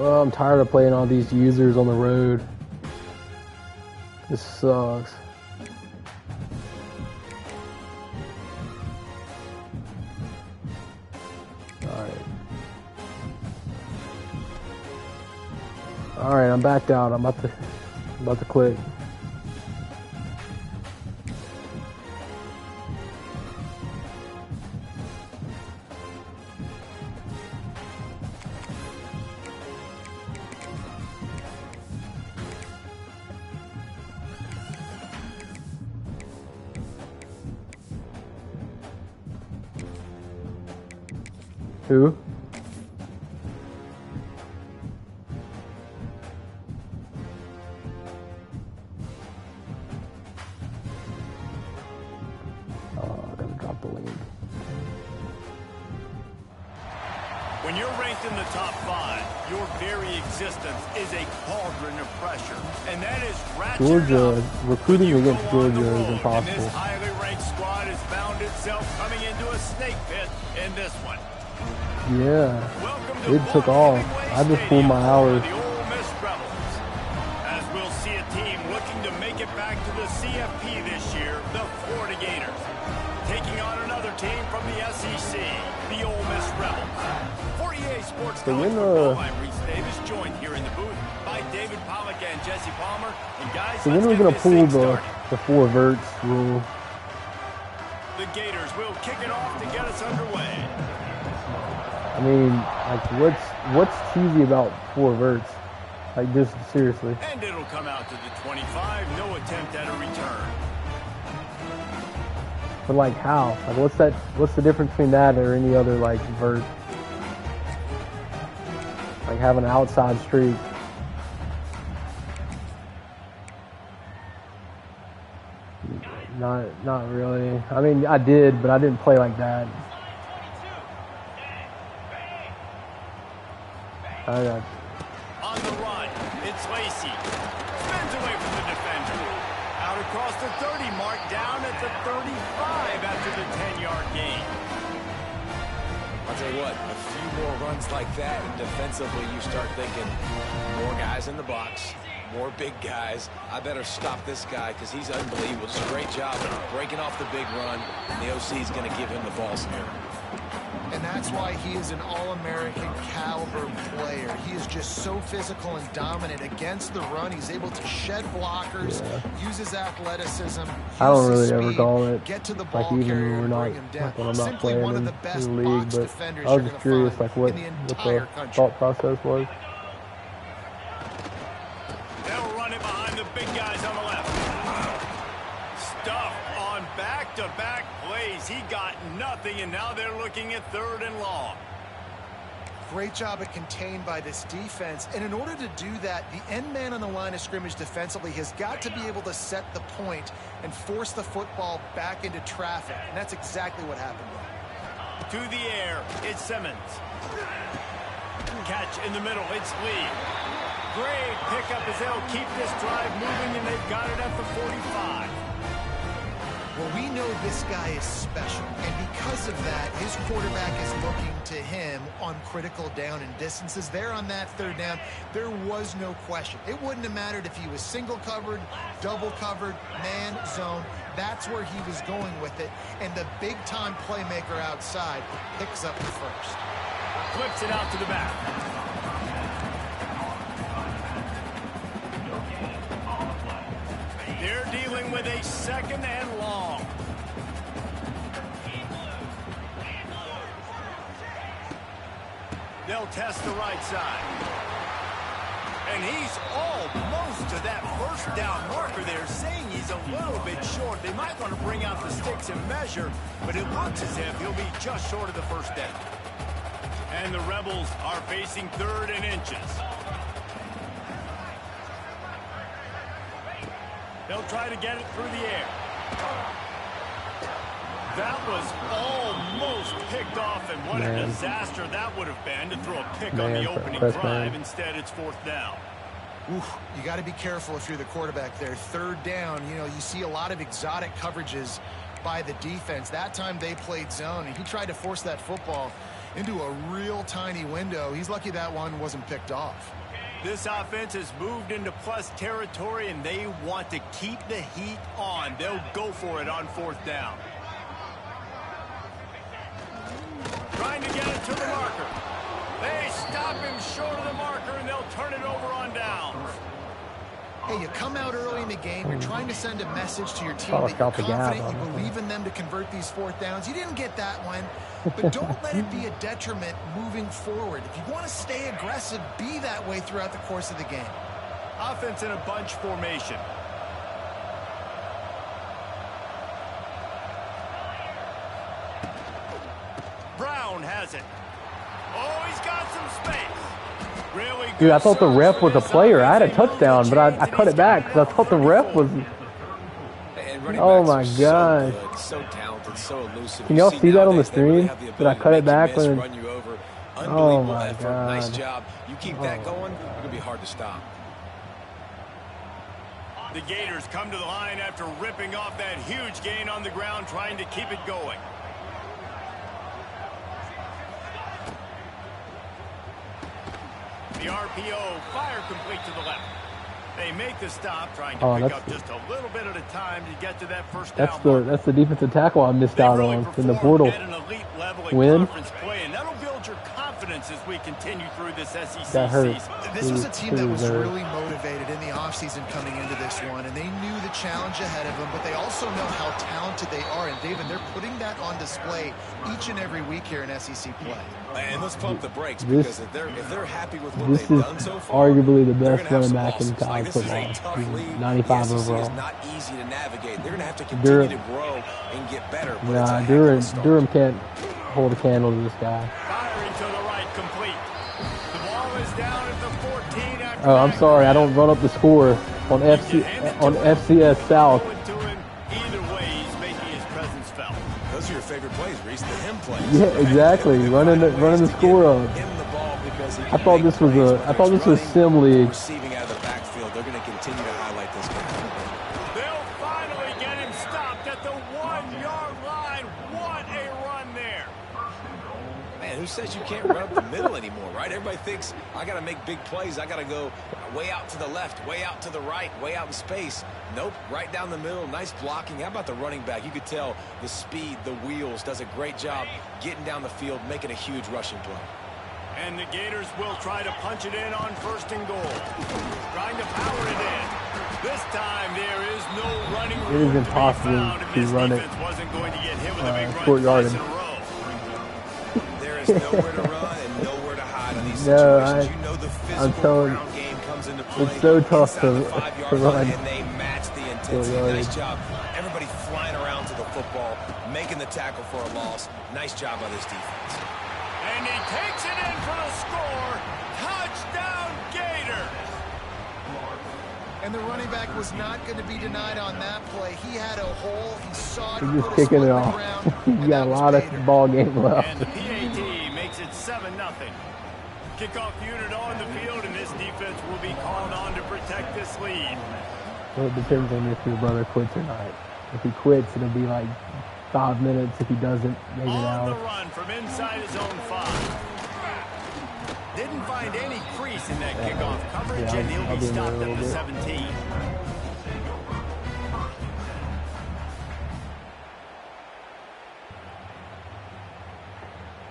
Oh, I'm tired of playing all these users on the road. This sucks. All right, I'm backed out. I'm about to click. Who? When you're ranked in the top 5, your very existence is a cauldron of pressure, and that is Georgia. Recruiting against Georgia is impossible. And this highly ranked squad has found itself coming into a snake pit in this one. Yeah, it took off. I just pulled my hours. The Ole Miss Rebels. As we'll see a team looking to make it back to the CFP this year, the Florida Gators. Taking on another team from the SEC, the Ole Miss Rebels. For EA Sports College Football, I'm Reese Davis, joined here in the booth by David Pollock and Jesse Palmer. And guys, so when are we going to pull the 4 verts rule? The Gators will kick it off to get us underway. I mean, like, what's cheesy about 4 verts? Like, just seriously. And it'll come out to the 25. No attempt at a return. But like, how? Like, what's the difference between that or any other like vert? Like having an outside streak. Not really. I mean, I did, but I didn't play like that. I got. On the run, it's Lacey. Spins away from the defender. Out across the 30 mark, down at the 35 after the 10-yard gain. I'll tell you what, a few more runs like that, and defensively you start thinking more guys in the box, more big guys. I better stop this guy because he's unbelievable. Just a great job breaking off the big run, and the OC is going to give him the ball snare. And that's why he is an All-American caliber player. He is just so physical and dominant against the run. He's able to shed blockers, use his athleticism, I don't really ever call it get to the ball like even when we're not like when I'm not playing in the league, but I was just curious like what the thought process was. They'll run it behind the big guys on the left. Stuff on back-to-back plays. He got nothing, and now they're looking at 3rd and long. Great job at contained by this defense. And in order to do that, the end man on the line of scrimmage defensively has got to be able to set the point and force the football back into traffic. And that's exactly what happened there. To the air, it's Simmons. Catch in the middle, it's Lee. Great pickup as they'll keep this drive moving, and they've got it at the 45. Well, we know this guy is special, and because of that, his quarterback is looking to him on critical down and distances. There on that 3rd down, there was no question. It wouldn't have mattered if he was single covered, double covered, man, zone. That's where he was going with it, and the big-time playmaker outside picks up the first. Flips it out to the back. They're dealing with a 2nd and long. They'll test the right side. And he's almost to that 1st down marker there, saying he's a little bit short. They might want to bring out the sticks and measure, but it looks as if he'll be just short of the 1st down. And the Rebels are facing 3rd and inches. They'll try to get it through the air. That was almost picked off, and what a disaster that would have been to throw a pick on the opening drive. Instead, it's 4th down. Oof, you got to be careful if you're the quarterback there. 3rd down, you know, you see a lot of exotic coverages by the defense. That time they played zone, and he tried to force that football into a real tiny window. He's lucky that one wasn't picked off. This offense has moved into plus territory, and they want to keep the heat on. They'll go for it on 4th down. Trying to get it to the marker. They stop him short of the marker, and they'll turn it over on downs. Hey, you come out early in the game, you're trying to send a message to your team that you're confident, you believe in them to convert these 4th downs. You didn't get that one, but don't let it be a detriment moving forward. If you want to stay aggressive, be that way throughout the course of the game. Offense in a bunch formation. Brown has it. Oh, he's got some space. Really good. Dude, I thought the ref was a player. I had a touchdown, but I cut it back because I thought the ref was. Oh my gosh. So talented, so elusive. Can y'all see that on the stream? Did I cut it back? Oh my god. Nice job. You keep that going, it's going to be hard to stop. The Gators come to the line after ripping off that huge gain on the ground, trying to keep it going. The RPO, fire complete to the left. They make the stop, trying to pick up just a little bit at a time to get to that first down. That's the defensive tackle I missed out on in the portal. Win. And that'll build your confidence as we continue through this SEC season. This was a team that was really motivated in the offseason coming into this one, and they knew the challenge ahead of them, but they also know how talented they are. And David, they're putting that on display each and every week here in SEC play. And let's pump the brakes, because if they're happy with what they've done so far, arguably the best running back in college football. 95 overall. It's not easy to navigate. They're going to have to continue to grow and get better. Nah, Durham can't hold a candle to this guy. Firing to the right, complete. The ball is down at the 14 after. Oh, I'm sorry. I don't run up the score on FCS South. Either way, he's making his presence felt. Those are your favorite plays, Reese. The him plays. Yeah, exactly. Running the score up. I thought this was sim league. Receiving out of the backfield, they're going to continue to highlight this guy. They'll finally get him stopped at the 1-yard line. What a run there! Man, who says you can't run up the middle anymore, right? Everybody thinks I got to make big plays. I got to go way out to the left, way out to the right, way out in space. Nope, right down the middle. Nice blocking. How about the running back? You could tell the speed, the wheels, does a great job getting down the field, making a huge rushing play. And the Gators will try to punch it in on 1st and goal. Trying to power it in. This time there is no running room. It is impossible to run it wasn't going to get hit with a big short yardage. There is nowhere to run and nowhere to hide in these situations. You know the physical ground game comes into play. It's so tough to run. And they match the intensity. Nice job. Everybody flying around to the football, making the tackle for a loss. Nice job by this defense. And he takes it in for the score. Touchdown, Gators. And the running back was not going to be denied on that play. He had a hole. He saw it. He's just kicking it off. He's got a lot of ball game left. And the PAT makes it 7-0. Kickoff unit on the field, and this defense will be called on to protect this lead. Well, it depends on if your brother quits or not. If he quits, it'll be like 5 minutes. If he doesn't, maybe an hour. On the run from inside his own 5. Didn't find any crease in that kickoff coverage, and he'll be stopped at the 17.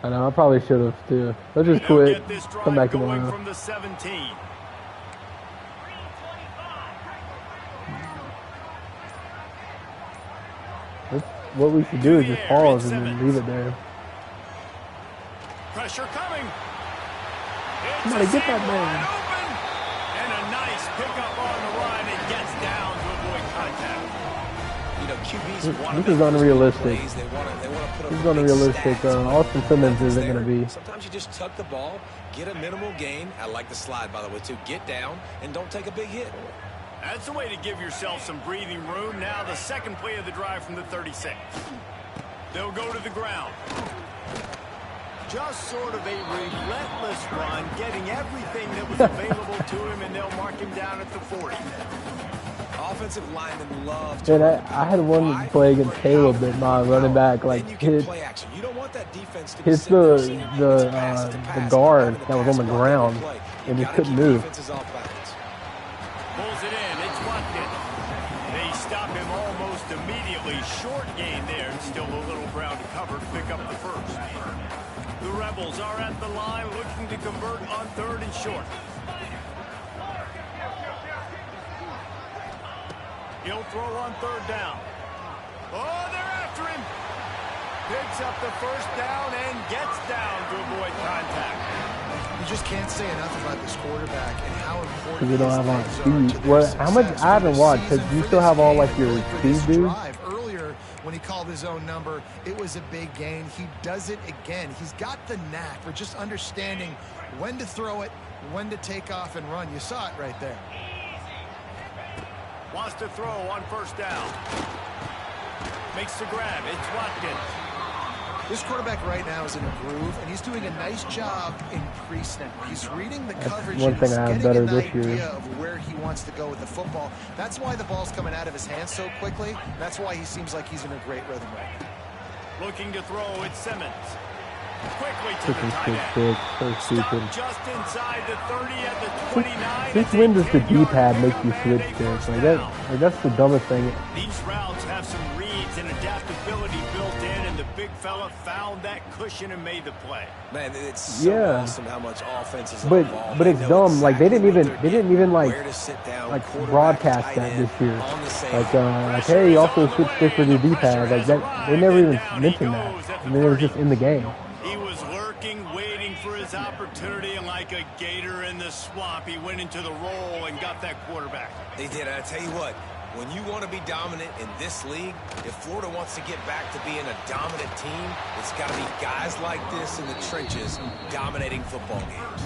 I know, I probably should have too. Let's just quit. Come back tomorrow. From the 17. What we should do is just pause and then leave it there. Pressure coming. Somebody get that man. And a nice pickup on the run and gets down to avoid contact. You know, QBs want this is unrealistic. They want to put this is unrealistic. Austin Simmons isn't going to be. Sometimes you just tuck the ball, get a minimal gain. I like the slide, by the way, too. Get down and don't take a big hit. That's a way to give yourself some breathing room. Now the second play of the drive from the 36. They'll go to the ground. Just sort of a relentless run, getting everything that was available to him, and they'll mark him down at the 40. offensive linemen love to Man, run. I had one play against Caleb that my running back like Then you get hit play action. You don't want that defense to be hit sitting there saying, "It's a pass, it's a the pass." guard Having the that was pass on the block every ground play. You and just gotta couldn't keep move. defenses off balance. Pulls it in. It's Watkins. They stop him almost immediately. Short gain there. Still a little ground to cover to pick up the first. The Rebels are at the line looking to convert on 3rd and short. He'll throw on 3rd down. Oh, they're after him. Picks up the first down and gets down to avoid contact. You just can't say enough about this quarterback and how important Because you don't his have a lot of legs are speed. to their Well, how much success. I haven't For watched. this Cause you season, still for have this all game, like your really for speed this dudes. drive earlier when he called his own number, it was a big gain. He does it again. He's got the knack for just understanding when to throw it, when to take off and run. You saw it right there. Wants to throw on 1st down. Makes the grab. It's Watkins. This quarterback right now is in a groove, and he's doing a nice job in pre-snap. He's reading the coverage one and thing he's I have getting better an this year. idea of where he wants to go with the football. That's why the ball's coming out of his hands so quickly. That's why he seems like he's in a great rhythm right now. Looking to throw. It's Simmons. Quickly to the Freaking tight end. big, so stupid. Stopped just inside the 30 at the 29. Since when does the D-pad make you switch sticks? Like that's the dumbest thing. These routes have some reads and adaptability built in, and the big fella found that cushion and made the play. Man, it's so awesome how much offense is involved. But it's They know dumb. Like they didn't exactly even like where to sit down, like quarterback, broadcast tight that end, this year. on the same Like hey, you also switch stick for the D-pad. Like that, they never even mentioned that. I mean, it was just in the game. He was lurking, waiting for his opportunity, and like a gator in the swamp, he went into the roll and got that quarterback. They did. I tell you what, when you want to be dominant in this league, if Florida wants to get back to being a dominant team, it's got to be guys like this in the trenches dominating football games.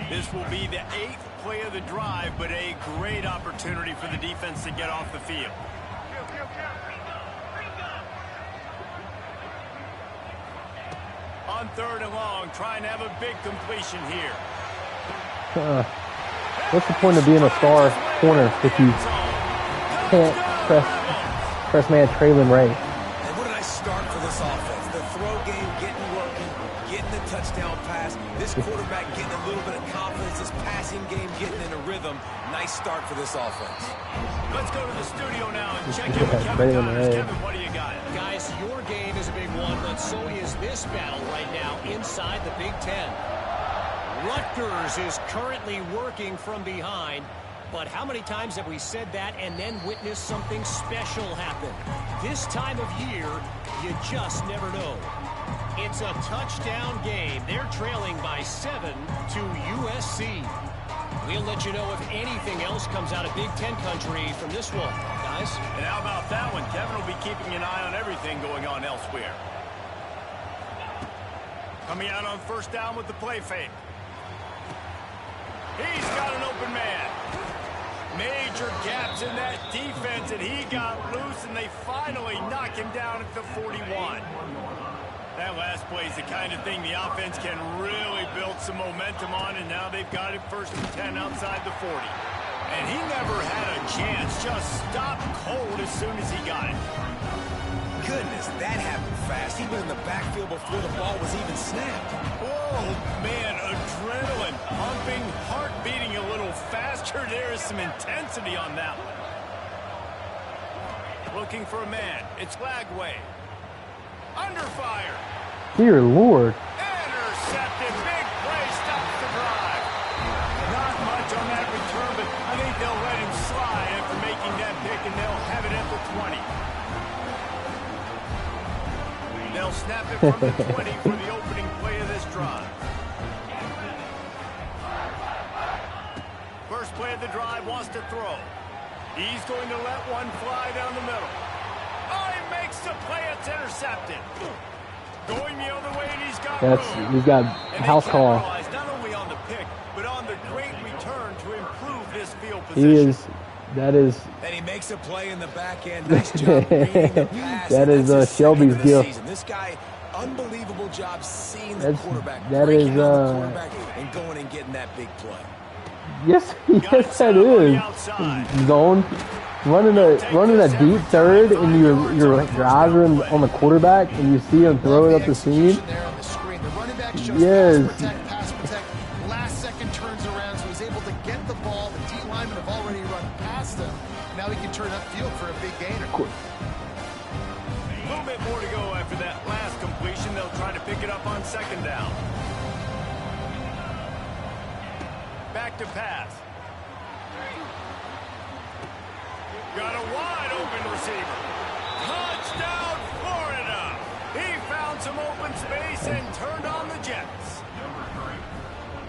This will be the 8th play of the drive, but a great opportunity for the defense to get off the field. On 3rd and long, trying to have a big completion here. What's the point of being a star corner if you can't press man trailing right? And what a nice start for this offense. The throw game getting working, getting the touchdown pass. This quarterback getting a little bit of confidence. This passing game getting in a rhythm. Nice start for this offense. Let's go to the studio now and check in with Kevin Connors. Kevin, what do you got? Guys, your game is a big one, but so is this battle right now inside the Big Ten. Rutgers is currently working from behind, but how many times have we said that and then witnessed something special happen? This time of year, you just never know. It's a touchdown game. They're trailing by 7 to USC. We'll let you know if anything else comes out of Big Ten country from this one, guys. And how about that one? Kevin will be keeping an eye on everything going on elsewhere. Coming out on 1st down with the play fake. He's got an open man. Major gaps in that defense, and he got loose, and they finally knock him down at the 41. That last play is the kind of thing the offense can really build some momentum on, and now they've got it 1st and 10 outside the 40. And he never had a chance, just stopped cold as soon as he got it. Goodness, that happened fast. He was in the backfield before the ball was even snapped. Oh, man, adrenaline pumping, heart beating a little faster. There is some intensity on that one. Looking for a man. It's Lagway. Under fire. Dear Lord. Intercepted. Big play. Stops the drive. Not much on that return, but I think they'll let him slide after making that pick, and they'll have it at the 20. They'll snap it from the 20 for the opening play of this drive. First play of the drive, wants to throw. He's going to let one fly down the middle. Oh, he makes the play. It's intercepted. Going the other way, and he's got room. He's got house call. Not only on the pick, but on the great return to improve this field position. And he makes a play in the back end. Nice job reading the pass. That is Shelby's gift. Season. This guy, unbelievable job seeing the That's, quarterback, that breaking is down the quarterback and going and getting that big play. Yes, yes, that is. Zone. Running a deep third, and your eyes are on the quarterback, and you see him throw it up the seam. Yes. Pass protect. Last second turns around, so he's able to get the ball. The D linemen have already run past him. Now he can turn upfield for a big gainer. A little bit more to go after that last completion. They'll try to pick it up on second down. Back to pass. Got a wide open receiver. Touchdown, Florida. He found some open space and turned on the Jets.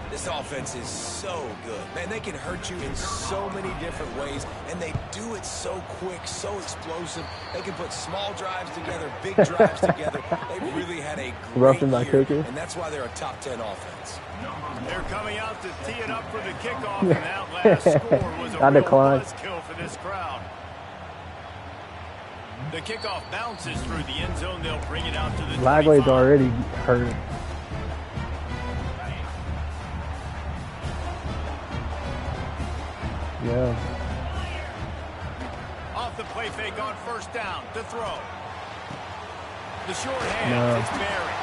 This offense is so good. Man, they can hurt you in so many different ways, and they do it so quick, so explosive. They can put small drives together, big drives together. They've really had a great year, and that's why they're a top 10 offense. They're coming out to tee it up for the kickoff, and that last score was a real buzzkill for this crowd. The kickoff bounces through the end zone. They'll bring it out to the Lagley's already hurt. Yeah. Off the play fake on first down to throw. The short hand is buried.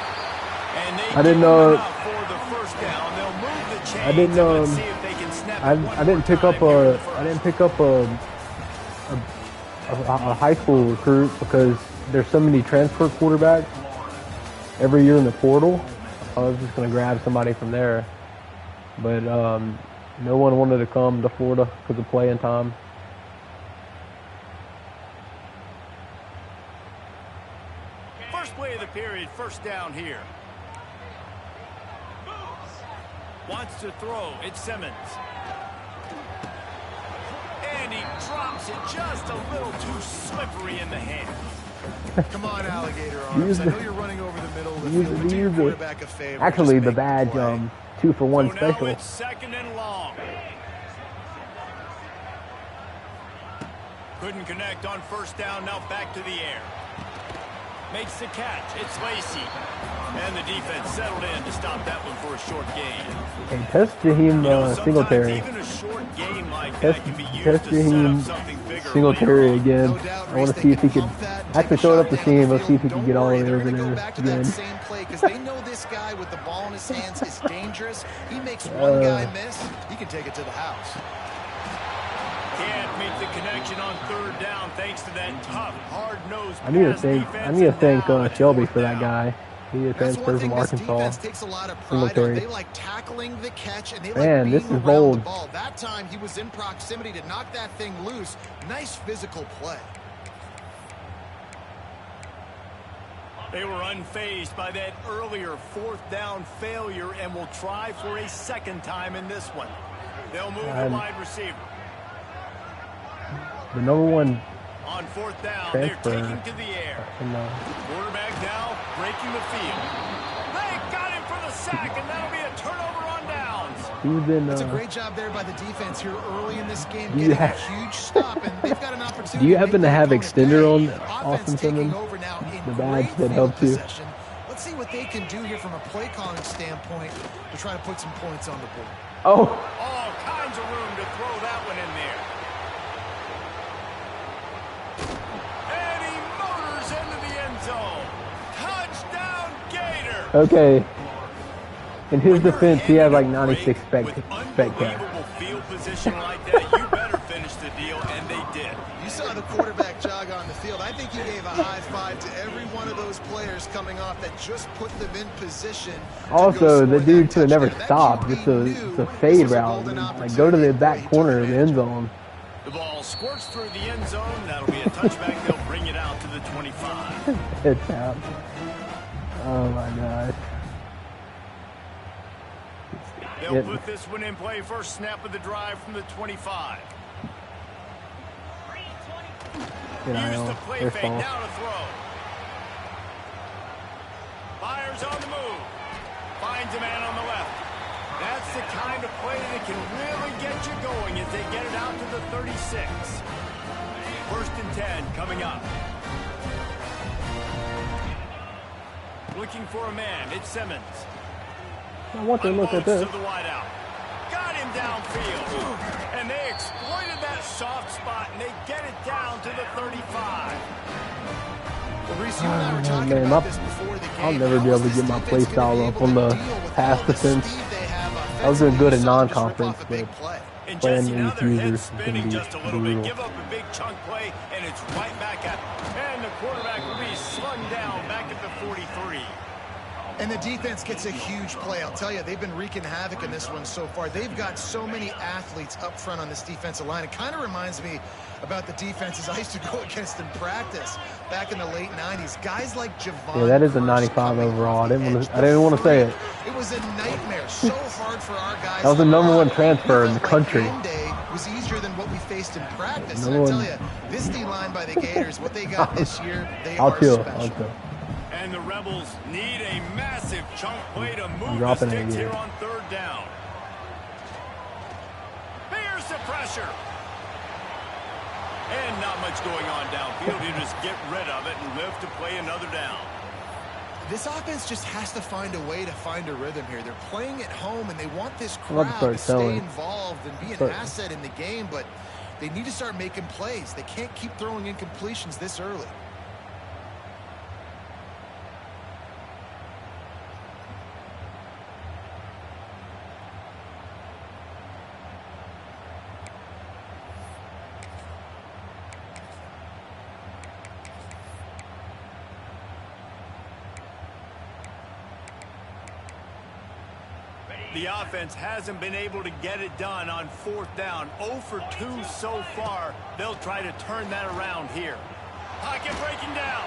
And they I didn't know. For the first down. They'll move the chains. I didn't know. Let's see if they can snap I didn't pick up a. I didn't pick up a high school recruit because there's so many transfer quarterbacks every year in the portal. I was just gonna grab somebody from there, but no one wanted to come to Florida because of playing time. First play of the period, first down here. Wants to throw. It's Simmons. And he drops it just a little too slippery in the hand. Come on, alligator arms. I know you're running over the middle. Actually, the badge 2-for-1 so special. Now it's second and long. Couldn't connect on first down. Now back to the air. Makes the catch. It's Lacy. And the defense settled in to stop that one for a short gain. And test Jaheim Singletary. Even a short gain like Test that can be used Jaheim to set up something bigger Singletary later. again. I want to see if he could actually throw it up the seam. Let's see if he can get all the way over there again. Same play because they know this guy with the ball in his hands is dangerous. He makes one guy miss. He can take it to the house. Can't make the connection on third down thanks to that tough, hard-nosed I need to pass thank defense. Shelby for that guy. He transferred from This Arkansas. defense takes a lot of pride Singletary. on. They like tackling the catch and they Man, like this being is around bold. the ball. That time he was in proximity to knock that thing loose. Nice physical play. They were unfazed by that earlier fourth down failure and will try for a second time in this one. They'll move the wide receiver. The number one On fourth down, transfer. they're taking to the air. Quarterback now breaking the field. They got him for the sack, and that'll be a turnover on downs. It's a great job there by the defense here early in this game, getting a huge stop, and they've got an opportunity. Do you happen to have extender on Offense Austin taking Simmons? over now in The badge great that field helps you. possession. Let's see what they can do here from a play calling standpoint to try to put some points on the board. Oh, All kinds of room to throw that one in there. And he motors into the end zone. Touchdown, Gator. okay. In his defense, he had like 96 spec With count. unbelievable field position like that, you better finish the deal, and they did. You saw the quarterback jog on the field. I think he gave a high five to every one of those players coming off that just put them in position. Also, the dude could have never stopped. Just a fade route. Like, go to the back corner of the end zone. The ball squirts through the end zone. That'll be a touchback. They'll bring it out to the 25. It's out. Oh my gosh. They'll put this one in play. First snap of the drive from the 25. Used the play fake, now to throw. Fires on the move. Finds a man on the left. That's the kind of play that can really get you going as they get it out to the 36. First and 10 coming up. Looking for a man. It's Simmons. I want to look at this. To the wideout. Got him downfield. And they exploited that soft spot, and they get it down to the 35. Well, Reese, you and I were talking about this before the game. I'll never be able to get my play style up on the pass defense. I was doing good in non-conference, but And playing Jesse, now these their users head's is going spinning to just a be little bit. brutal. Give up a big chunk play, and it's right back at them. And the quarterback will be slung down back at the 43. And the defense gets a huge play. I'll tell you, they've been wreaking havoc in this one so far. They've got so many athletes up front on this defensive line. It kind of reminds me about the defenses I used to go against in practice back in the late 90s. Guys like Javon. Yeah, that is a 95 overall. I didn't want to say it. It was a nightmare. So hard for our guys. That was the #1 transfer in the country. Game day was easier than what we faced in practice. And I tell you, this D-line by the Gators, what they got this year, they are special. And the Rebels need a massive chunk play to move the dropping sticks it here on 3rd down. Here's the pressure. And not much going on downfield. You just get rid of it and live to play another down. This offense just has to find a way to find a rhythm here. They're playing at home, and they want this crowd to stay involved and be an asset in the game, but they need to start making plays. They can't keep throwing incompletions this early. The offense hasn't been able to get it done on 4th down. 0 for 2 so far. They'll try to turn that around here. Pocket breaking down.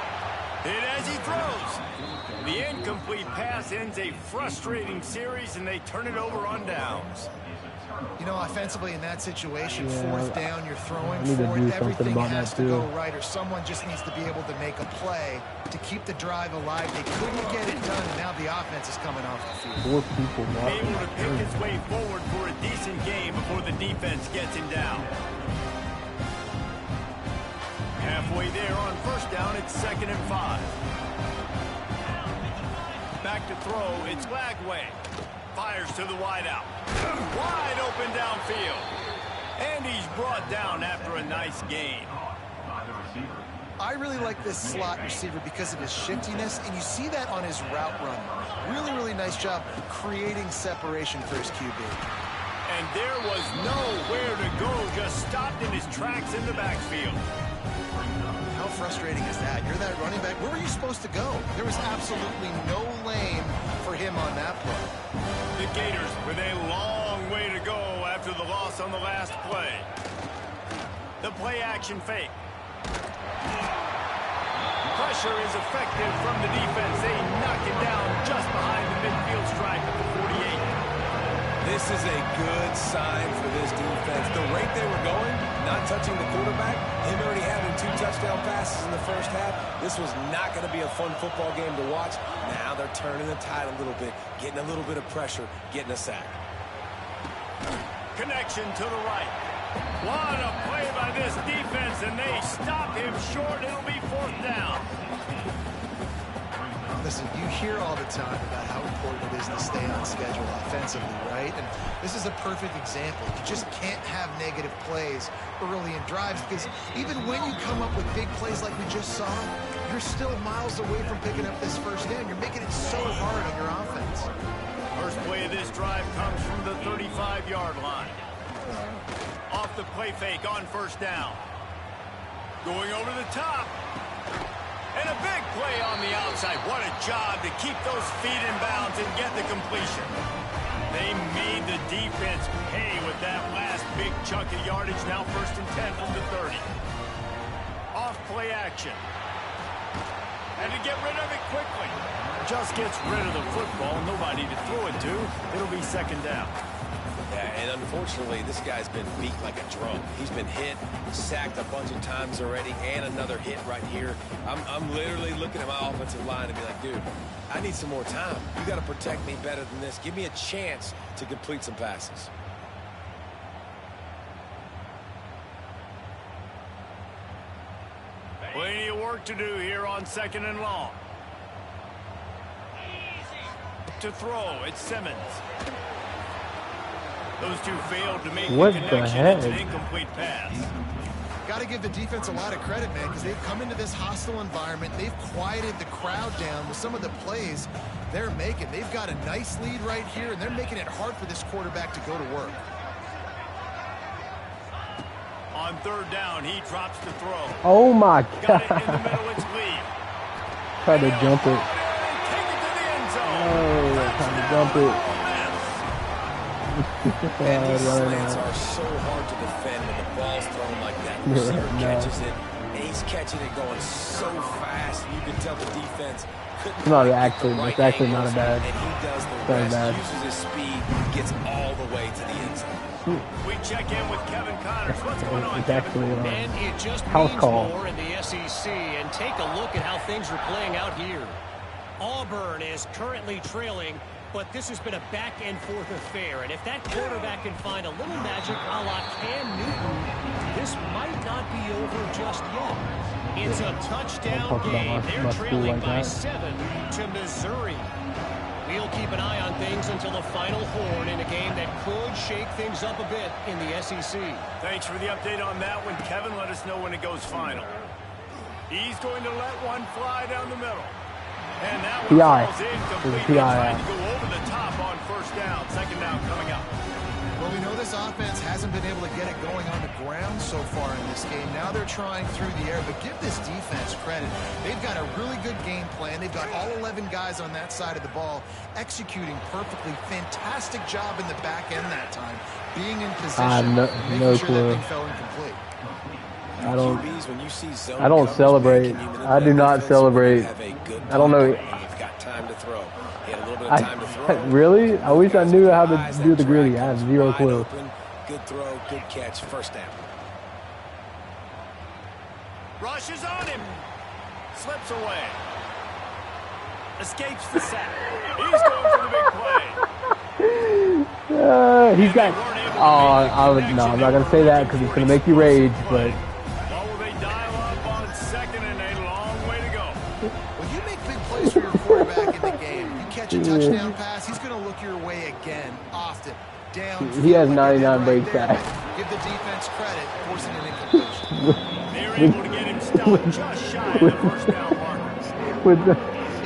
Hit as he throws. The incomplete pass ends a frustrating series, and they turn it over on downs. You know, offensively in that situation, 4th down, you're throwing for it. Everything has to go right, or someone just needs to be able to make a play to keep the drive alive. They couldn't get it done, and now the offense is coming off the field. 4 people able to pick his way forward for a decent game before the defense gets him down. Halfway there on 1st down, it's 2nd and 5. Back to throw, it's Lagway. Fires to the wideout. Wide open downfield. And he's brought down after a nice gain. I really like this slot receiver because of his shiftiness, and you see that on his route run. Really, really nice job creating separation for his QB. And there was nowhere to go, just stopped in his tracks in the backfield. How frustrating is that? You're that running back. Where were you supposed to go? There was absolutely no lane for him on that play. The Gators with a long way to go after the loss on the last play. The play action fake. Pressure is effective from the defense. They knock it down just behind the midfield stripe at the 48. This is a good sign for this defense. The rate they were going, not touching the quarterback, him already having 2 touchdown passes in the first half, this was not going to be a fun football game to watch. Now they're turning the tide a little bit, getting a little bit of pressure, getting a sack. Connection to the right. What a play by this defense, and they stop him short. It'll be 4th down. Listen, you hear all the time about how important it is to stay on schedule offensively, right? And this is a perfect example. You just can't have negative plays early in drives, because even when you come up with big plays like we just saw, you're still miles away from picking up this 1st down. You're making it so hard on your offense. First play of this drive comes from the 35-yard line. Off the play fake on 1st down. Going over the top. And a big play on the outside. What a job to keep those feet in bounds and get the completion. They made the defense pay with that last big chunk of yardage. Now 1st and 10 from the 30. Off play action. And to get rid of it quickly. Just gets rid of the football. Nobody to throw it to. It'll be 2nd down. Yeah, and unfortunately, this guy's been beat like a drum. He's been hit, sacked a bunch of times already, and another hit right here. I'm literally looking at my offensive line and be like, dude, I need some more time. You got to protect me better than this. Give me a chance to complete some passes. Plenty of work to do here on 2nd and long. To throw, it's Simmons. Those two failed to make What the the connection. heck? It's an incomplete pass. Got to give the defense a lot of credit, man, because they've come into this hostile environment. They've quieted the crowd down with some of the plays they're making. They've got a nice lead right here, and they're making it hard for this quarterback to go to work. On third down, he drops the throw. Oh my Got it in the God. middle, it's Lee. Tried to jump it. Take it to the end zone. Oh, trying to jump it. And these Yeah, slants right are so hard to defend when the ball's thrown like that. The Yeah, receiver no. catches it, and he's catching it going so fast. You can tell the defense couldn't It's not quite get actually- the right it's actually not angles, a bad- and he does the not rest, bad. uses his speed, gets all the way to the end zone. We check in with Kevin Connors. What's going on, It's Kevin? actually And it just house means call. more in the SEC. And take a look at how things are playing out here. Auburn is currently trailing, but this has been a back-and-forth affair. And if that quarterback can find a little magic a la Cam Newton, this might not be over just yet. It's a touchdown talk about game. my They're school trailing like by that. 7 to Missouri. We'll keep an eye on things until the final horn in a game that could shake things up a bit in the SEC. Thanks for the update on that one, Kevin. Let us know when it goes final. He's going to let one fly down the middle. And that one PI. falls There's a incomplete. PI. Trying to go over the top on first down. Second down coming up. Well, we know this offense hasn't been able to get it going on the ground so far in this game. Now they're trying through the air, but give this defense credit. They've got a really good game plan. They've got all 11 guys on that side of the ball executing perfectly. Fantastic job in the back end that time. Being in position, making no sure clue. that thing fell incomplete. I don't. QBs, when you see zone I don't coverage, celebrate. man, can you I do not defense celebrate. have a good I don't know. You've got time to throw. He had a little bit of time to throw. Really? I wish I knew how to Guys do that the gritty. track I have comes zero wide clue. open. Good throw, good catch, first down. Rushes on him. Slips away. Escapes the sack. He's going for the big play. He's got. No, I'm not gonna say that because it's gonna make you rage. But Well, will they dial up on second and a long way to go? When you make big plays for your quarterback in the game, you catch a touchdown pass, he's going to look your way again, often. Down. He has like 99 right breaks there. back. Give the defense credit, forcing an incompletion. They were able to get him stopped just shy of the first down marker. with the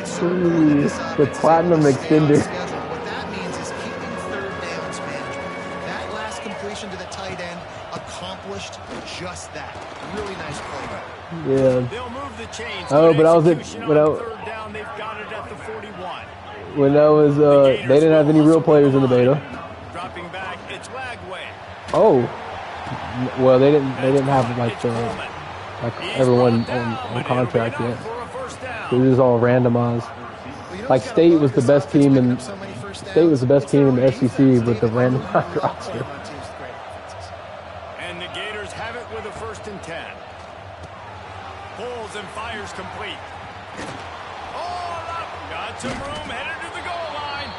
It's so important that this the offense platinum is able to stay on extender. schedule. What that means is keeping third downs management. That last completion to the tight end accomplished just that. Really nice play. Yeah. They'll move the chains. Oh, but I was at Execution when on I third down. They've got it at the 41. when I was they didn't have any real players in the beta. Dropping back, it's Wagway. Oh, well they didn't have like everyone on contract yet. So it was all randomized. Like State was the best team in State was the best team in the SEC with the randomized roster. And the Gators have it with a 1st and 10. Pulls and fires complete. Oh, got some room, headed to the goal line.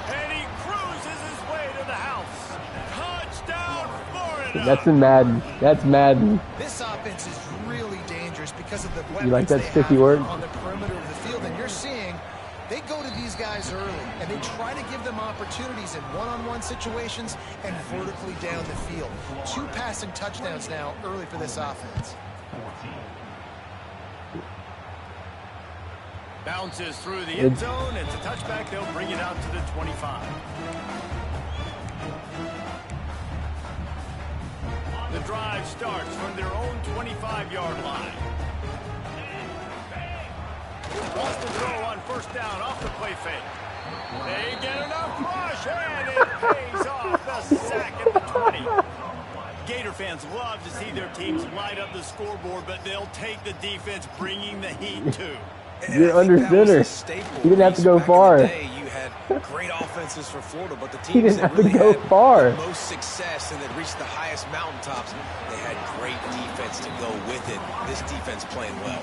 And he cruises his way to the house. Touchdown, Florida. That's in Madden. That's Madden. This offense is really dangerous because of the weapons You like that they sticky have word? on the perimeter of the field. And you're seeing they go to these guys early, and they try to give them opportunities in one-on-one situations and vertically down the field. 2 passing touchdowns now early for this offense. Bounces through the end zone. It's a touchback. They'll bring it out to the 25. The drive starts from their own 25-yard line. Wants to throw on first down off the play fake. They get enough push, and it pays off the sack at the 20. Gator fans love to see their teams light up the scoreboard, but they'll take the defense bringing the heat, too. You're under center. You didn't have to go far. You had great offenses for Florida, but the He teams didn't that have to really go had far. the most success and that reached the highest mountaintops, they had great defense to go with it. This defense playing well.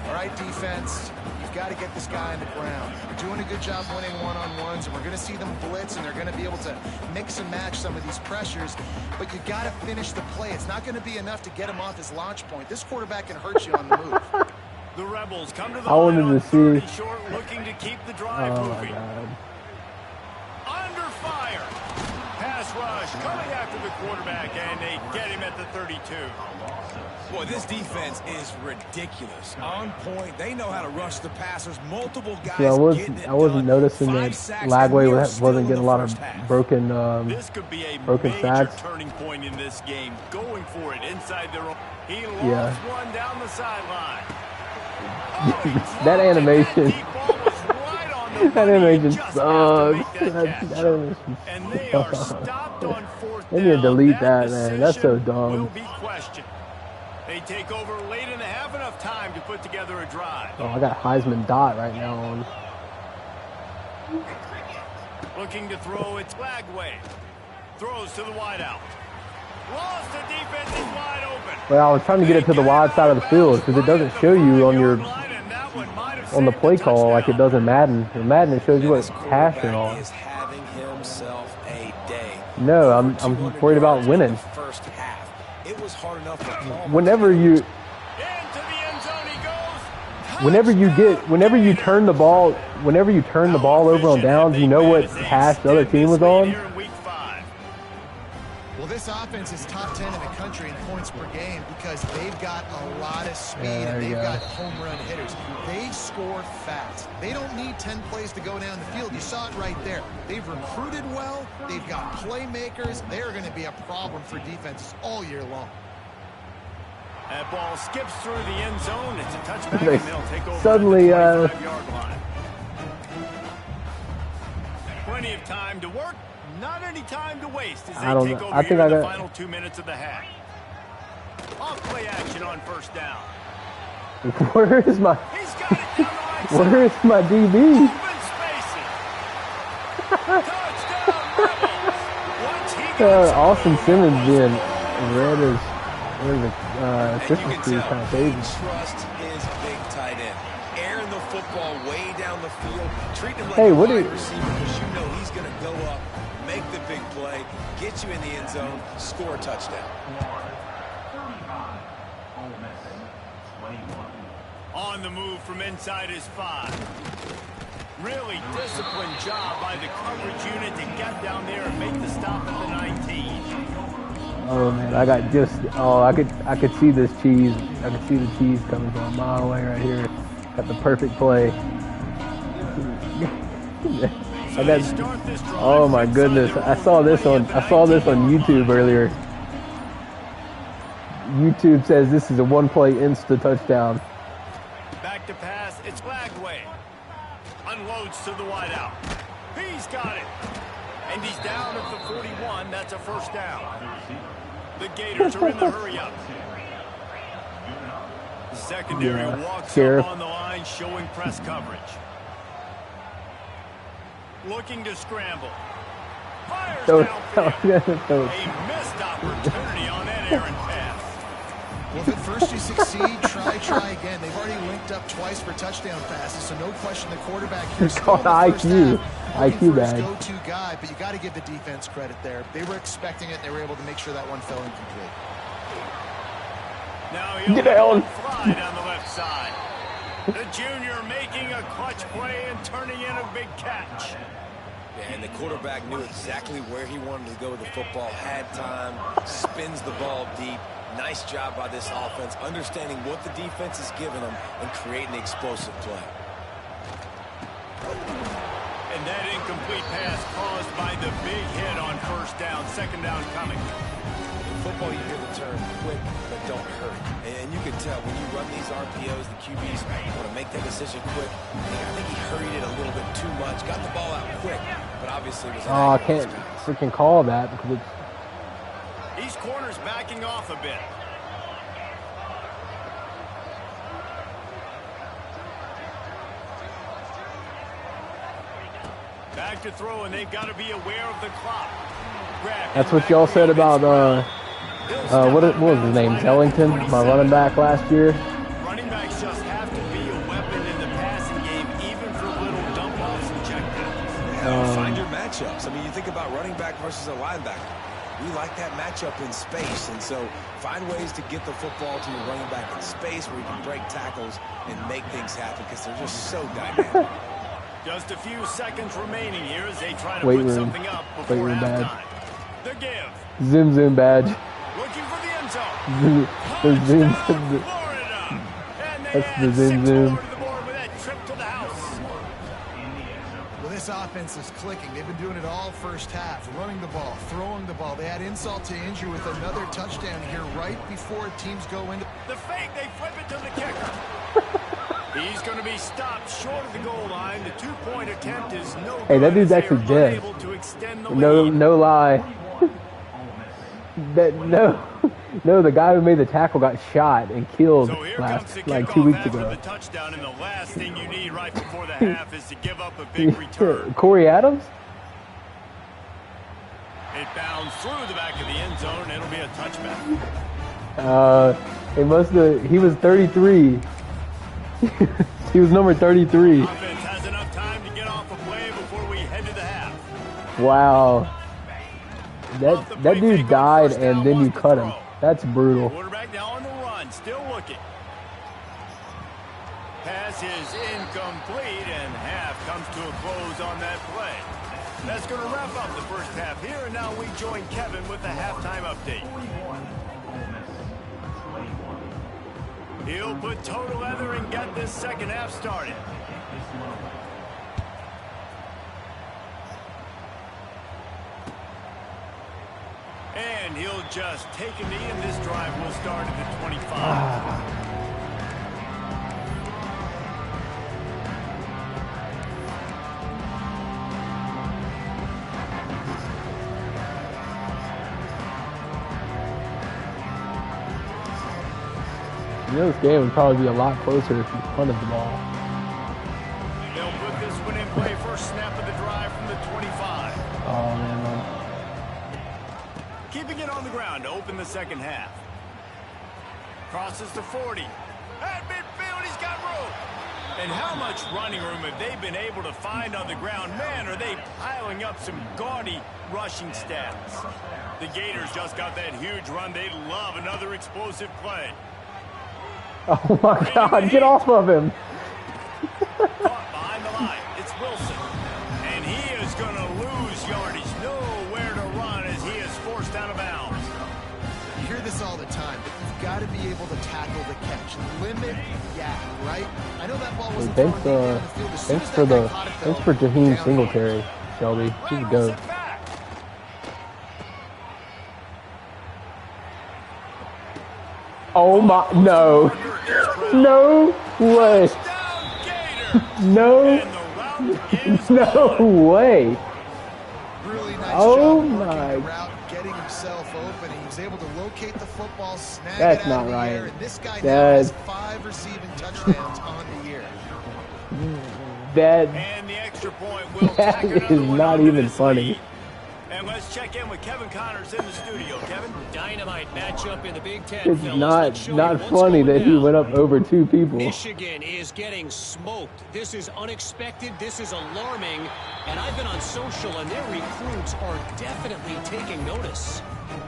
All right, defense, you've got to get this guy on the ground. You're doing a good job winning one-on-ones, and we're going to see them blitz, and they're going to be able to mix and match some of these pressures, but you got to finish the play. It's not going to be enough to get him off his launch point. This quarterback can hurt you on the move. The Rebels come to the I wanted line on to see- 3rd and short, looking to keep the drive Oh my moving. god. Under fire. Pass rush coming after the quarterback, and they get him at the 32. Boy, this defense is ridiculous. On point. They know how to rush the passers. Multiple guys. So I wasn't noticing that Lagway wasn't getting a lot of broken This could be a broken major sacks. turning point in this game. Going for it inside their own. He lost one down the sideline. That animation. That animation sucks. That animation And they are stopped on fourth They need to down. delete that, man. That's so decision dumb. Will be questioned. They take over late and have enough time to put together a drive. Oh, I got Heisman Dot right now on. Looking to throw, it's Lagway. Throws to the wideout. Lost the defense is wide open. Well, I was trying to get it to the wide side of the field because it doesn't show you on your on the play call like it does in Madden. In Madden, it shows you what it's passing on. Is having himself a day. No, I'm worried about winning. First half. It was hard enough for Paul. Whenever you Into the end zone he goes. whenever you turn the ball over on downs, you know what hash the other team was on. Well, this offense is top 10 in the country in points per game because they've got a lot of speed and they've got home run hitters. They score fast. They don't need 10 plays to go down the field. You saw it right there. They've recruited well. They've got playmakers. They're going to be a problem for defenses all year long. That ball skips through the end zone. It's a touchback, and they'll take over Suddenly, at the 25-yard line. Plenty of time to work. Not any time to waste as they take over here in the final 2 minutes of the half. Off play action on first down. Where is my He's got it down the right side. Where is my DB? Open spaces. Touchdown, Rebels. Once he gets Austin away, Simmons being was read as Christmas tree kind of baby. Trust his big tight end. Airing the football way down the field. Treat him like Hey, a what wide do you- receiver because you know he's going to go up, make the big play, get you in the end zone, score a touchdown. on the move from inside his 5. Really disciplined job by the coverage unit to get down there and make the stop at the 19. Oh man, I could see this cheese. I could see the cheese coming from a mile away right here. Got the perfect play. Oh my goodness! I saw this on YouTube earlier. YouTube says this is a one-play insta touchdown. Back to pass, it's Lagway. Unloads to the wideout. He's got it. And he's down at the 41. That's a first down. The Gators are in the hurry-up. The secondary walks up on the line, showing press coverage. Looking to scramble. Fires downfield. A missed opportunity on that errant pass. Well, if at first you succeed, try again. They've already linked up twice for touchdown passes, so no question the quarterback here. It's called IQ. IQ bag. Go-to guy, but you got to give the defense credit there. They were expecting it, and they were able to make sure that one fell incomplete. Now he'll get down. Fly down the left side. The junior making a clutch play and turning in a big catch. Yeah, and the quarterback knew exactly where he wanted to go with the football, had time, spins the ball deep. Nice job by this offense, understanding what the defense is giving them and creating the explosive play. And that incomplete pass caused by the big hit on first down, second down coming. In football, you hear the term quick, but don't hurt. And you can tell when you run these RPOs, the QBs want to make that decision quick. I think he hurried it a little bit too much, got the ball out quick, but obviously it was an I can't freaking call that because it's. These corners backing off a bit. Back to throw, and they've got to be aware of the clock. That's what y'all said about what was his name? Ellington, my running back last year. Running backs just have to be a weapon in the passing game, even for little dump-offs and checkdowns. Find your matchups. I mean, you think about running back versus a linebacker. We like that matchup in space, and so find ways to get the football to your running back in space where you can break tackles and make things happen because they're just so dynamic. Just a few seconds remaining here as they try to put something up before halftime. The give. Zoom zoom badge. Looking for the end zone. The zoom. Touchdown, Florida. And they That's the add zoom 6 zoom. more to the board with that trip to the house. Well, this offense is clicking. They've been doing it all first half, running the ball, throwing the ball. They add insult to injury with another touchdown here right before teams go into The fake, they flip it to the kicker. He's going to be stopped short of the goal line. The 2-point attempt is no good. Hey, that dude's as they actually are dead. unable to extend the No, lead. no lie. No, the guy who made the tackle got shot and killed So here comes the like kickoff 2 weeks after ago. the touchdown, and the last thing you need right before the half is to give up a big return. Corey Adams? It bounds through the back of the end zone, and it'll be a touchback. He was 33. He was number 33. Offense has enough time to get off a play before we head to the half. Wow. That dude died and then you cut him. That's brutal. Quarterback now on the run, still looking. Pass is incomplete, and half comes to a close on that play. That's going to wrap up the first half here, and now we join Kevin with the halftime update. He'll put toe to leather and get this second half started. And he'll just take a knee, and this drive will start at the 25. You know, this game would probably be a lot closer if you punted the ball. They'll put this one in play. First snap of the drive from the 25. Oh, man. Keeping it on the ground to open the second half. Crosses the 40. At midfield, he's got room. And how much running room have they been able to find on the ground? Man, are they piling up some gaudy rushing stats. The Gators just got that huge run. They love another explosive play. Oh, my God. Get off of him. Caught behind the line. It's Wilson. And he is going to lose yardage. Nowhere to run as he is forced out of bounds. You hear this all the time, but you've got to be able to tackle the catch. Limit yak, right? I know that ball wasn't thrown deep down the field. As soon as that guy caught it, though, thanks for Jaheim down Singletary, Shelby. He's a goat. Rattles it back. Oh my, no. No way. Touchdown, Gators. No, And the route is no on. way. Really nice Oh job my. working the route, getting himself open. He was able to locate the football, snag That's it out not of the right. air, and this guy now That's- has 5 receiving touchdowns on the year. That, And the extra point will that tack another is one not onto even this funny. lead. And let's check in with Kevin Connors in the studio. Kevin? Dynamite matchup in the Big Ten. It's fellas. Let's show you not what's funny going that he down. went up over 2 people. Michigan is getting smoked. This is unexpected. This is alarming. And I've been on social, and their recruits are definitely taking notice.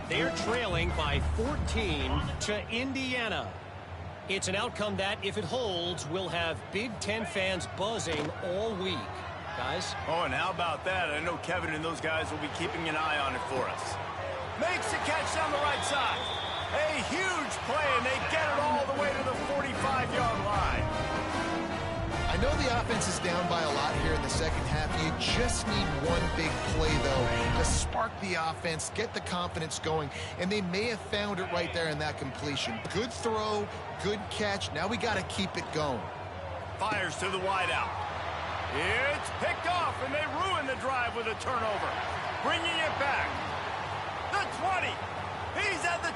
They're trailing by 14 to Indiana. It's an outcome that, if it holds, will have Big Ten fans buzzing all week. Guys? Oh, and how about that? I know Kevin and those guys will be keeping an eye on it for us. Makes the catch down the right side. A huge play, and they get it all the way to the 45-yard line. I know the offense is down by a lot here in the second half. You just need one big play, though, to spark the offense, get the confidence going, and they may have found it right there in that completion. Good throw, good catch. Now we got to keep it going. Fires to the wideout. It's picked off, and they ruin the drive with a turnover. Bringing it back. The 20. He's at the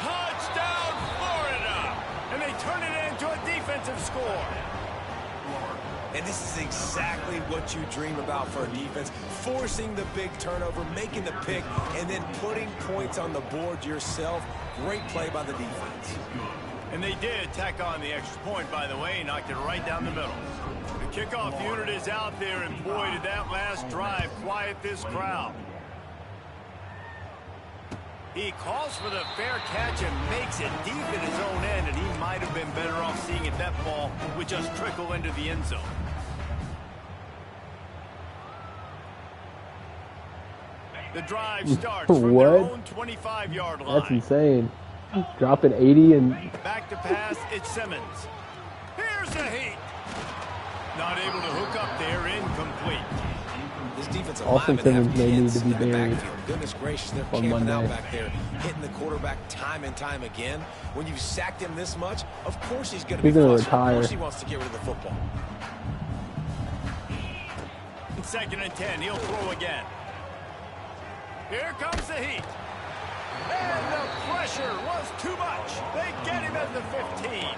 touchdown, Florida. And they turn it into a defensive score. And this is exactly what you dream about for a defense. Forcing the big turnover, making the pick, and then putting points on the board yourself. Great play by the defense. And they did tack on the extra point, by the way, knocked it right down the middle. The kickoff unit is out there, and boy, did that last drive quiet this crowd. He calls for the fair catch and makes it deep in his own end, and he might have been better off seeing it that ball would just trickle into the end zone. The drive starts from their own 25-yard line. That's insane. Dropping 80 and... Back to pass, it's Simmons. Here's the heat. Not able to hook up there, incomplete. This defensive Austin lineman Simmons may need to be in the buried backfield. Goodness gracious, they're on camping out Monday. back there, hitting the quarterback time and time again. When you've sacked him this much, of course he's going to be frustrated. Retire. Of course he wants to get rid of the football. 2nd and 10, he'll throw again. Here comes the heat. And the pressure was too much. They get him at the 15.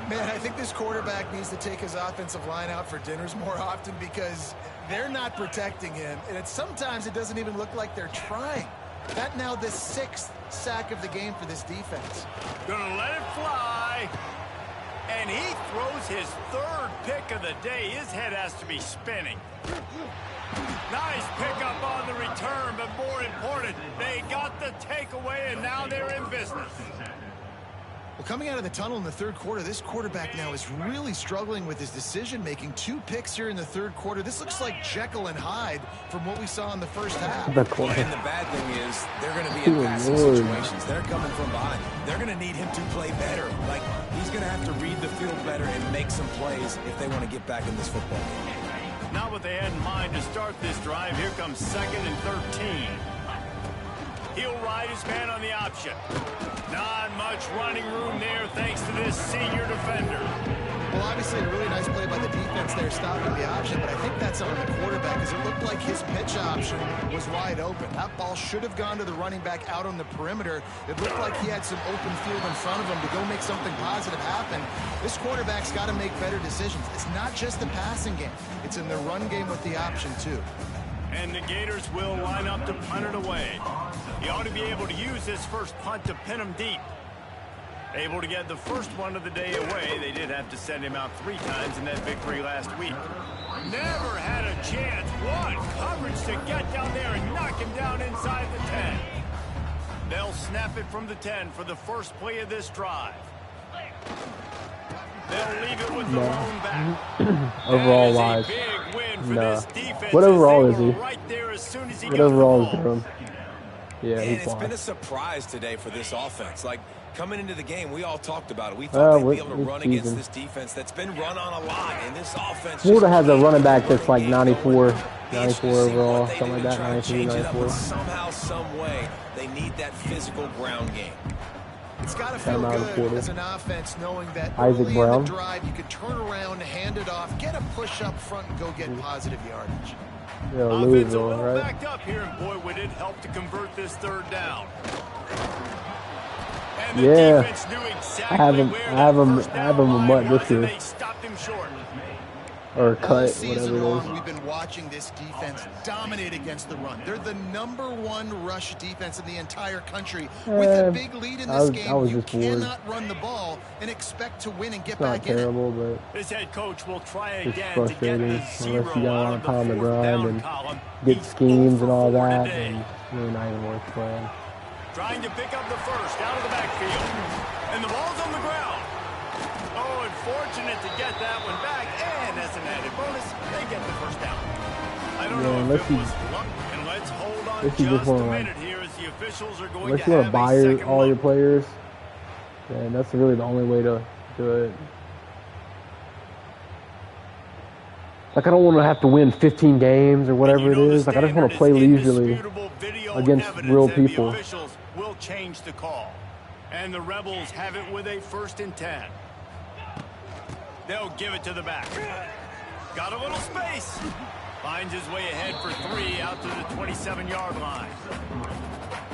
Man, I think this quarterback needs to take his offensive line out for dinners more often because they're not protecting him. And sometimes it doesn't even look like they're trying. That now the 6th sack of the game for this defense. Gonna let it fly. And he throws his 3rd pick of the day. His head has to be spinning. Nice pickup on the return, but more important, they got the takeaway, and now they're in business. Well, coming out of the tunnel in the 3rd quarter, this quarterback now is really struggling with his decision-making. 2 picks here in the 3rd quarter. This looks like Jekyll and Hyde from what we saw in the first half. And the bad thing is they're going to be in passing situations. They're coming from behind. They're going to need him to play better. Like, he's going to have to read the field better and make some plays if they want to get back in this football game. Not what they had in mind to start this drive. Here comes 2nd and 13. He'll ride his man on the option. Not much running room there thanks to this senior defender. Well, obviously a really nice play by the defense there stopping the option, but I think that's on the quarterback because it looked like his pitch option was wide open. That ball should have gone to the running back out on the perimeter. It looked like he had some open field in front of him to go make something positive happen. This quarterback's got to make better decisions. It's not just the passing game. It's in the run game with the option, too. And the Gators will line up to punt it away. He ought to be able to use this first punt to pin him deep. Able to get the first one of the day away. They did have to send him out 3 times in that victory last week. Never had a chance. What coverage to get down there and knock him down inside the 10. They'll snap it from the 10 for the first play of this drive. They'll leave it with the lone back. Overall wise. Big win for this defense. What overall is he? Right there as soon as he what got overall the is ball. him? Yeah, and he's it's been a surprise today for this offense. Like, coming into the game, we all talked about it. We thought they'd be able to run against this defense that's been run on a lot. And this offense... Florida has a running back that's like 94 overall, something like that, 93, 94. Somehow, some way, they need that physical ground game. It's got to feel good as an offense knowing that Isaac early Brown. in the drive you could turn around, hand it off, get a push up front, and go get positive yardage. Yeah, Offense a Louisville, little right? backed up here, and boy, would it help to convert this 3rd down. And the Yeah, defense knew exactly I have him a mutt this year, they stopped him short. or All cut, season whatever it long, is. we've been watching this defense dominate against the run. They're the #1 rush defense in the entire country. With a big lead in this game, you cannot run the ball and expect to win and get It's not back in it. terrible, but This head coach will try it's again to get frustrating the unless 0 you got a lot out of of time the to 4th grind down and column. get He's schemes 0 and all for 4 that, today. and really not even worth playing. Trying to pick up the first out of the backfield. And the ball's on the ground. Oh, unfortunate to get that one back. And as an added bonus, they get the first down. I don't know if it was luck. And let's hold on just a minute here as the officials are going Unless to you have want a to buy second all your look. players, then that's really the only way to do it. Like, I don't want to have to win 15 games or whatever it is. Like, I just want to play leisurely against real people. The officials will change the call. And the Rebels have it with a 1st and 10. They'll give it to the back. Got a little space. Finds his way ahead for 3 out to the 27-yard line.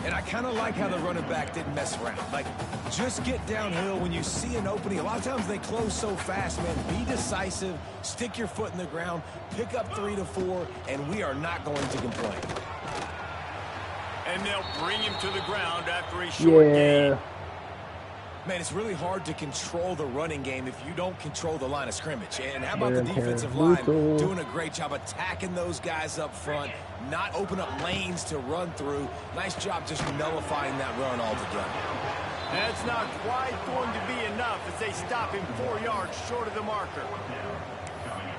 And I kind of like how the running back didn't mess around. Like, just get downhill when you see an opening. A lot of times they close so fast, man. Be decisive, stick your foot in the ground, pick up 3 to 4, and we are not going to complain. And they'll bring him to the ground after a short gain. Man, it's really hard to control the running game if you don't control the line of scrimmage. And how about the defensive line doing a great job attacking those guys up front, not open up lanes to run through. Nice job just nullifying that run altogether. That's not quite going to be enough as they stop him 4 yards short of the marker.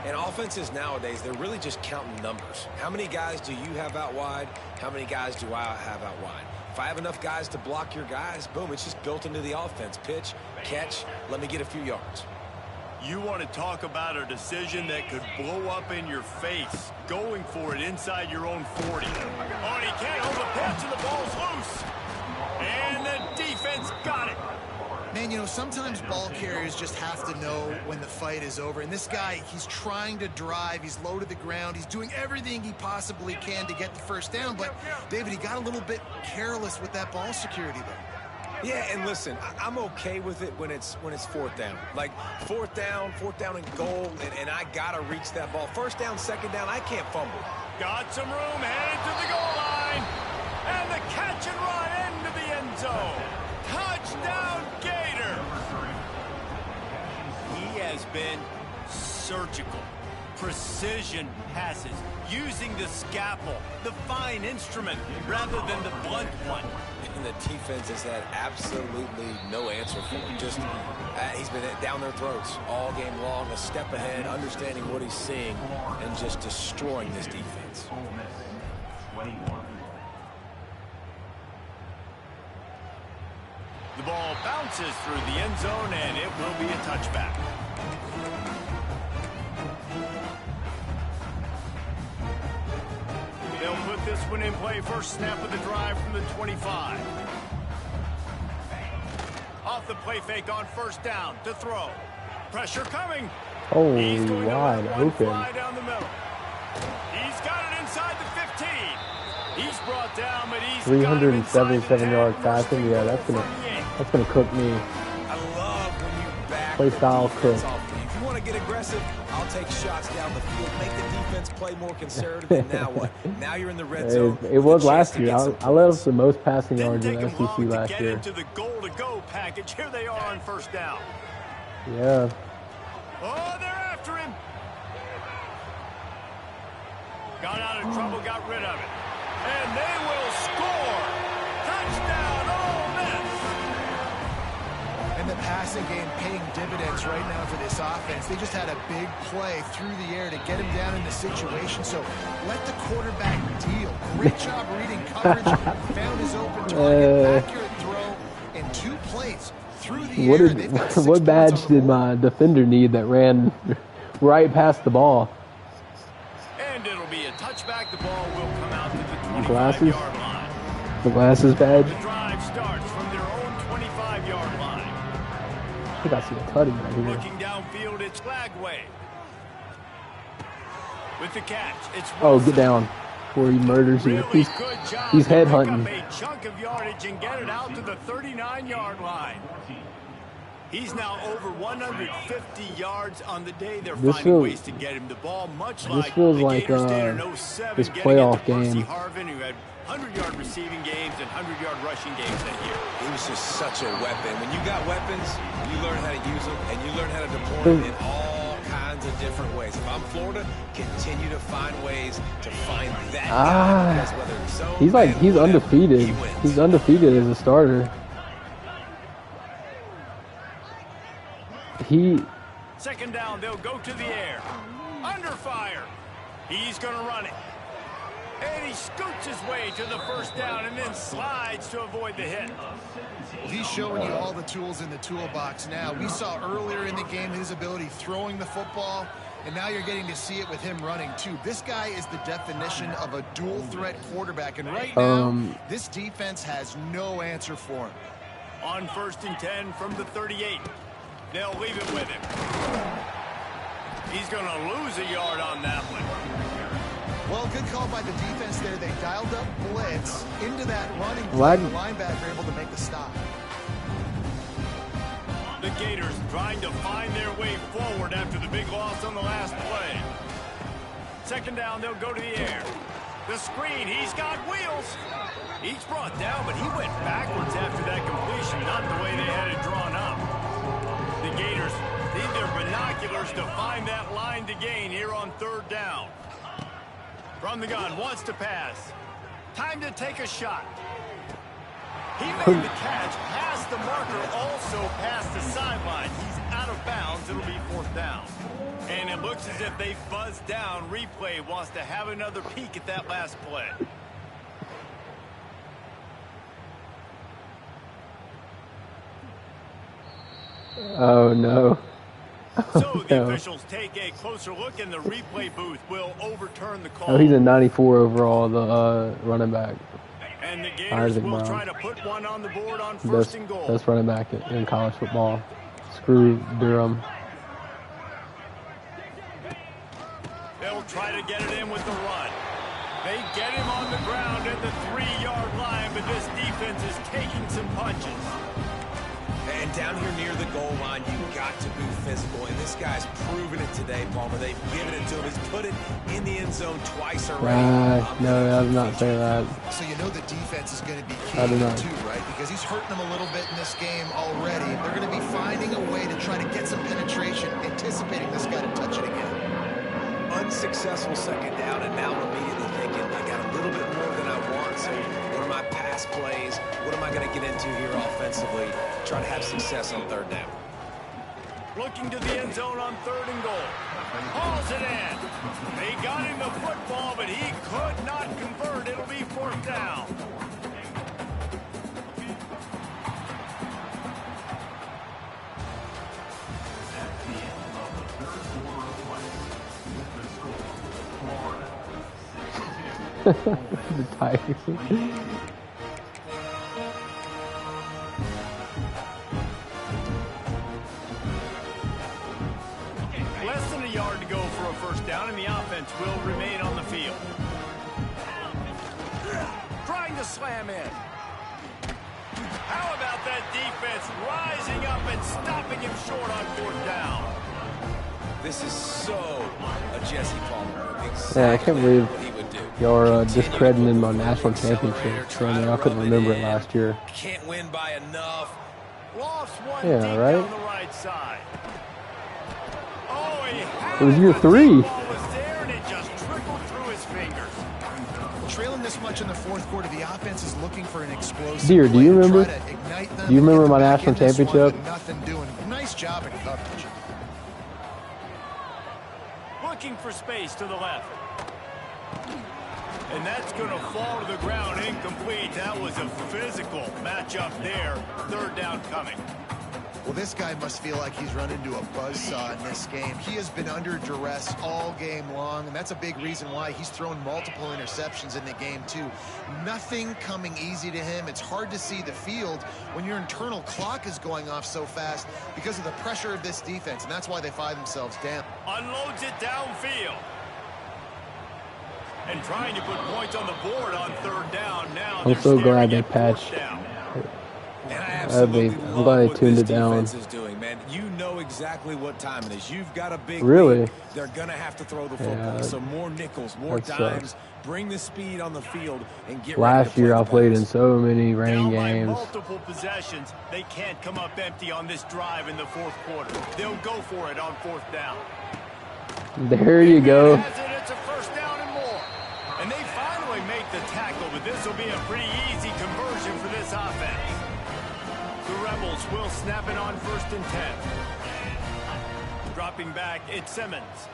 And offenses nowadays, they're really just counting numbers. How many guys do you have out wide? How many guys do I have out wide? If I have enough guys to block your guys, boom, it's just built into the offense. Pitch, catch, let me get a few yards. You want to talk about a decision that could blow up in your face, going for it inside your own 40. Oh, and he can't hold the pitch, and the ball's loose. And the defense got it. Man, you know, sometimes ball carriers just have to know when the fight is over. And this guy, he's trying to drive. He's low to the ground. He's doing everything he possibly can to get the first down. But, David, he got a little bit careless with that ball security there. Yeah, and listen, I'm okay with it when it's fourth down. Like, fourth down and goal, and I got to reach that ball. First down, second down, I can't fumble. Got some room, headed to the goal line. And the catch and run into the end zone. Touchdown, Gators. He has been surgical. Precision passes, using the scalpel, the fine instrument, rather than the blunt one. And the defense has had absolutely no answer for him. Just, he's been down their throats all game long, a step ahead, understanding what he's seeing, and just destroying this defense. The ball bounces through the end zone, and it will be a touchback. They'll put this one in play. First snap of the drive from the 25. Off the play fake on first down to throw. Pressure coming. Holy wide open. Fly down the middle. He's got it inside the 15. He's brought down, but he's 377-yard passing. Yeah, that's gonna cook me. I love when you back Play style cook. If you want to get aggressive, I'll take shots down the field, make the defense play more conservative, and now what? Now you're in the red zone. It was last year. I led us the most passing yards in the SEC last year. Into the goal-to-go package. Here they are on first down. Yeah. Oh, they're after him. Got out of trouble, got rid of it. And they will score. Touchdown, Ole Miss. And the passing game paying dividends right now for this offense. They just had a big play through the air to get him down in the situation. So let the quarterback deal. Great job reading coverage. Found his open target. Accurate throw. And 2 plays through the air. What badge did my defender need that ran right past the ball? And it'll be a touchback. The ball will come out to the 25-yard line. The glasses badge. The drive starts from their own 25-yard line. I think I see a tutty right here. Looking downfield, it's Flagway. With the catch, it's Wilson. Oh, get down before he murders you. Really good job He's to pick headhunting. up a chunk of yardage and get it out to the 39-yard line. He's now over 150 yards on the day. They're finding ways to get him the ball, much like feels the like Gators did in 07, this getting playoff it to Percy game. Harvin, who had 100-yard receiving games and 100-yard rushing games that year. He was just such a weapon. When you got weapons, you learn how to use them, and you learn how to deploy them in all kinds of different ways. If I'm Florida, continue to find ways to find that guy. Because whether it's zone, He's whatever, undefeated. He's undefeated as a starter. Second down, they'll go to the air. Under fire. He's going to run it. And he scoots his way to the first down and then slides to avoid the hit. Well, he's showing you all the tools in the toolbox now. We saw earlier in the game his ability throwing the football, and now you're getting to see it with him running too. This guy is the definition of a dual-threat quarterback, and right now, this defense has no answer for him. On 1st and 10 from the 38. They'll leave it with him. He's going to lose a yard on that one. Well, good call by the defense there. They dialed up blitz into that running play. The linebacker able to make the stop. The Gators trying to find their way forward after the big loss on the last play. Second down, they'll go to the air. The screen, he's got wheels. He's brought down, but he went backwards after that completion, not the way they had it drawn up. The Gators need their binoculars to find that line to gain here on 3rd down. From the gun, wants to pass. Time to take a shot. He made the catch, past the marker, also past the sideline. He's out of bounds. It'll be 4th down. And it looks as if they buzzed down. Replay wants to have another peek at that last play. Oh, no. So the officials take a closer look, and the replay booth will overturn the call. Oh, he's a 94 overall, the running back. And the Gators will try to put one on the board on first and goal. Best running back in college football. Screw Durham. They'll try to get it in with the run. They get him on the ground at the 3-yard line, but this defense is taking some punches. And down here near the goal line, you've got to be physical. And this guy's proven it today, Palmer. They've given it to him. He's put it in the end zone twice already. No, I did not say that. So you know the defense is going to be key too, right? Because he's hurting them a little bit in this game already. They're going to be finding a way to try to get some penetration, anticipating this guy to touch it again. Unsuccessful second down, and now I'm immediately thinking, I got a little bit more than I want. So what are my pass plays? What am I going to get into here offensively? Try to have success on third down. Looking to the end zone on third and goal. Hauls it in. They got him the football, but he could not convert. It'll be fourth down. The Tigers. Less than a yard to go for a first down, and the offense will remain on the field. Trying to slam in. How about that defense rising up and stopping him short on fourth down? This is so a Jesse Palmer. Exactly. Yeah, I can't believe y'all are discrediting my national championship. I couldn't remember it last year. Can't win by enough. Lost one yeah, deep right? down the right side. Oh, it was year 3. Was there and it just trickled through his fingers. Trailing this much in the fourth quarter, the offense is looking for an explosive. Dear, do you remember? Do you remember my national championship? Nothing doing. Nice job in coverage. Looking for space to the left. And that's going to fall to the ground incomplete. That was a physical matchup there. Third down coming. Well, this guy must feel like he's run into a buzzsaw in this game. He has been under duress all game long, and that's a big reason why he's thrown multiple interceptions in the game, too. Nothing coming easy to him. It's hard to see the field when your internal clock is going off so fast because of the pressure of this defense, and that's why they find themselves down. Unloads it downfield. And trying to put points on the board on third down. Now I'm so glad they patched. I'm glad they tuned it down. Doing, man. You know exactly what time it is. You've got a big really lead. They're going to have to throw the football. So more nickels, more dimes. Bring the speed on the field and get last year I played in so many rain games. Multiple possessions. They can't come up empty on this drive in the fourth quarter. They'll go for it on fourth down. There you go. It's a first down and more. And they finally make the tackle, but this will be a pretty easy conversion for this offense. The Rebels will snap it on first and 10. Dropping back, it's Simmons.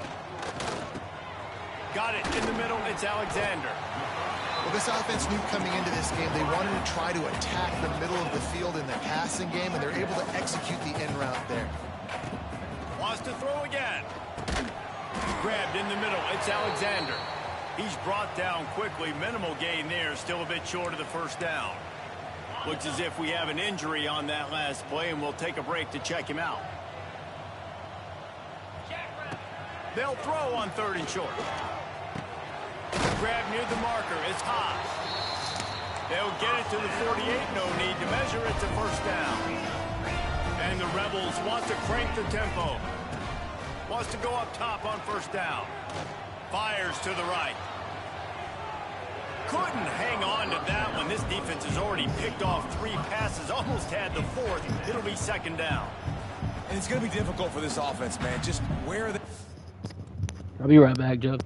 Got it in the middle, it's Alexander. Well, this offense knew coming into this game they wanted to try to attack the middle of the field in the passing game, and they're able to execute the end route there. Wants to throw again. Grabbed in the middle, it's Alexander. He's brought down quickly. Minimal gain there, still a bit short of the first down. Looks as if we have an injury on that last play, and we'll take a break to check him out. They'll throw on third and short. Grab near the marker. It's high. They'll get it to the 48. No need to measure. It's a first down. And the Rebels want to crank the tempo. Wants to go up top on first down. Fires to the right. Couldn't hang on to that one. This defense has already picked off 3 passes. Almost had the 4th. It'll be second down. And it's going to be difficult for this offense, man. Just where the... I'll be right back, Joe.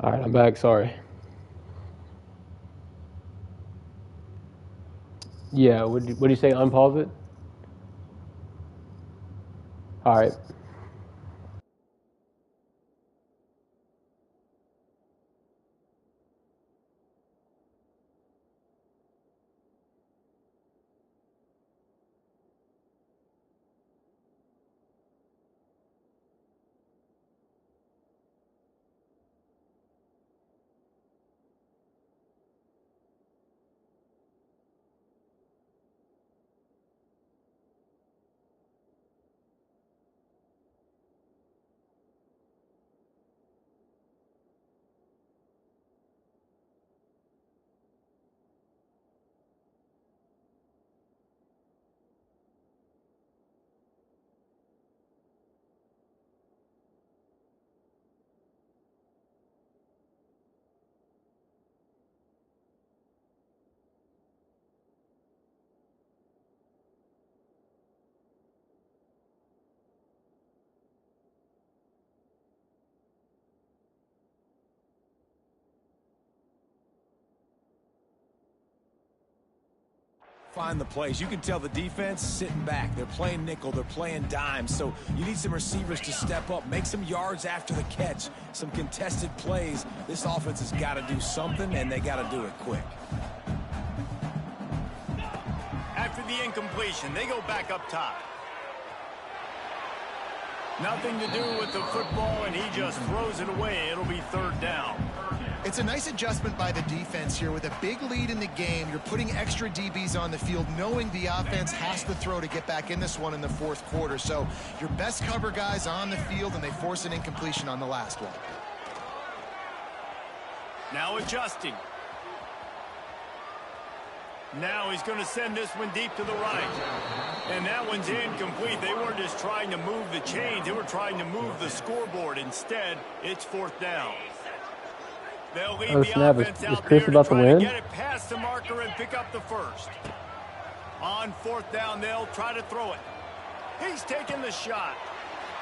All right, I'm back. Sorry. Yeah, what do you say? Unpause it? All right. Find the plays. You can tell the defense sitting back. They're playing nickel. They're playing dime. So you need some receivers to step up, make some yards after the catch, some contested plays. This offense has got to do something, and they got to do it quick. After the incompletion, they go back up top. Nothing to do with the football, and he just throws it away. It'll be third down. It's a nice adjustment by the defense here. With a big lead in the game, you're putting extra DBs on the field, knowing the offense has to throw to get back in this one in the fourth quarter. So your best cover guys on the field, and they force an incompletion on the last one. Now adjusting. Now he's going to send this one deep to the right. And that one's incomplete. They weren't just trying to move the chains. They were trying to move the scoreboard. Instead, it's fourth down. They'll leave the snap. offense out Chris there about to try to win? to get it past the marker and pick up the first. On fourth down, they'll try to throw it. He's taking the shot.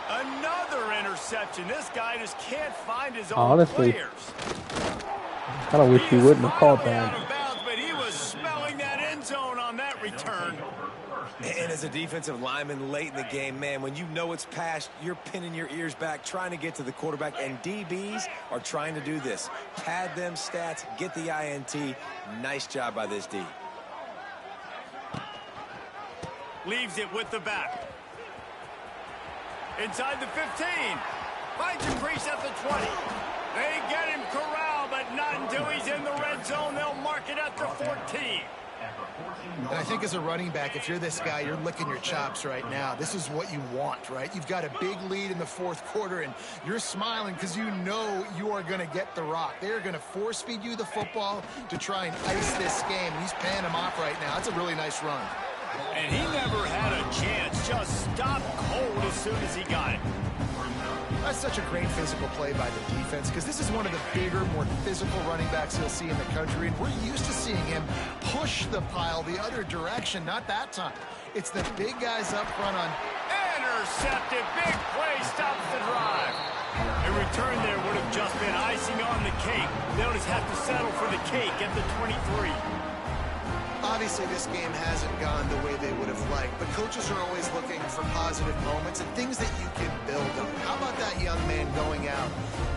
Another interception. This guy just can't find his own Honestly, players. I kind of wish he wouldn't have caught that. Out of bounds, but he was smelling that end zone on that return. And as a defensive lineman late in the game, man, when you know it's passed, you're pinning your ears back, trying to get to the quarterback, and DBs are trying to do this. Pad them stats, get the INT. Nice job by this D. Leaves it with the back. Inside the 15. Finds a crease at the 20. They get him corralled, but not until he's in the red zone. They'll mark it at the 14. And I think as a running back, if you're this guy, you're licking your chops right now. This is what you want, right? You've got a big lead in the fourth quarter, and you're smiling because you know you are going to get the rock. They're going to force-feed you the football to try and ice this game. He's paying him off right now. That's a really nice run. And he never had a chance. Just stopped cold as soon as he got it. That's such a great physical play by the defense, because this is one of the bigger, more physical running backs you'll see in the country, and we're used to seeing him push the pile the other direction. Not that time. It's the big guys up front on... Intercepted. Big play. Stops the drive. A return there would have just been icing on the cake. They'll just have to settle for the cake at the 23. Obviously, this game hasn't gone the way they would have liked, but coaches are always looking for positive moments and things that you can build on. How about that young man going out,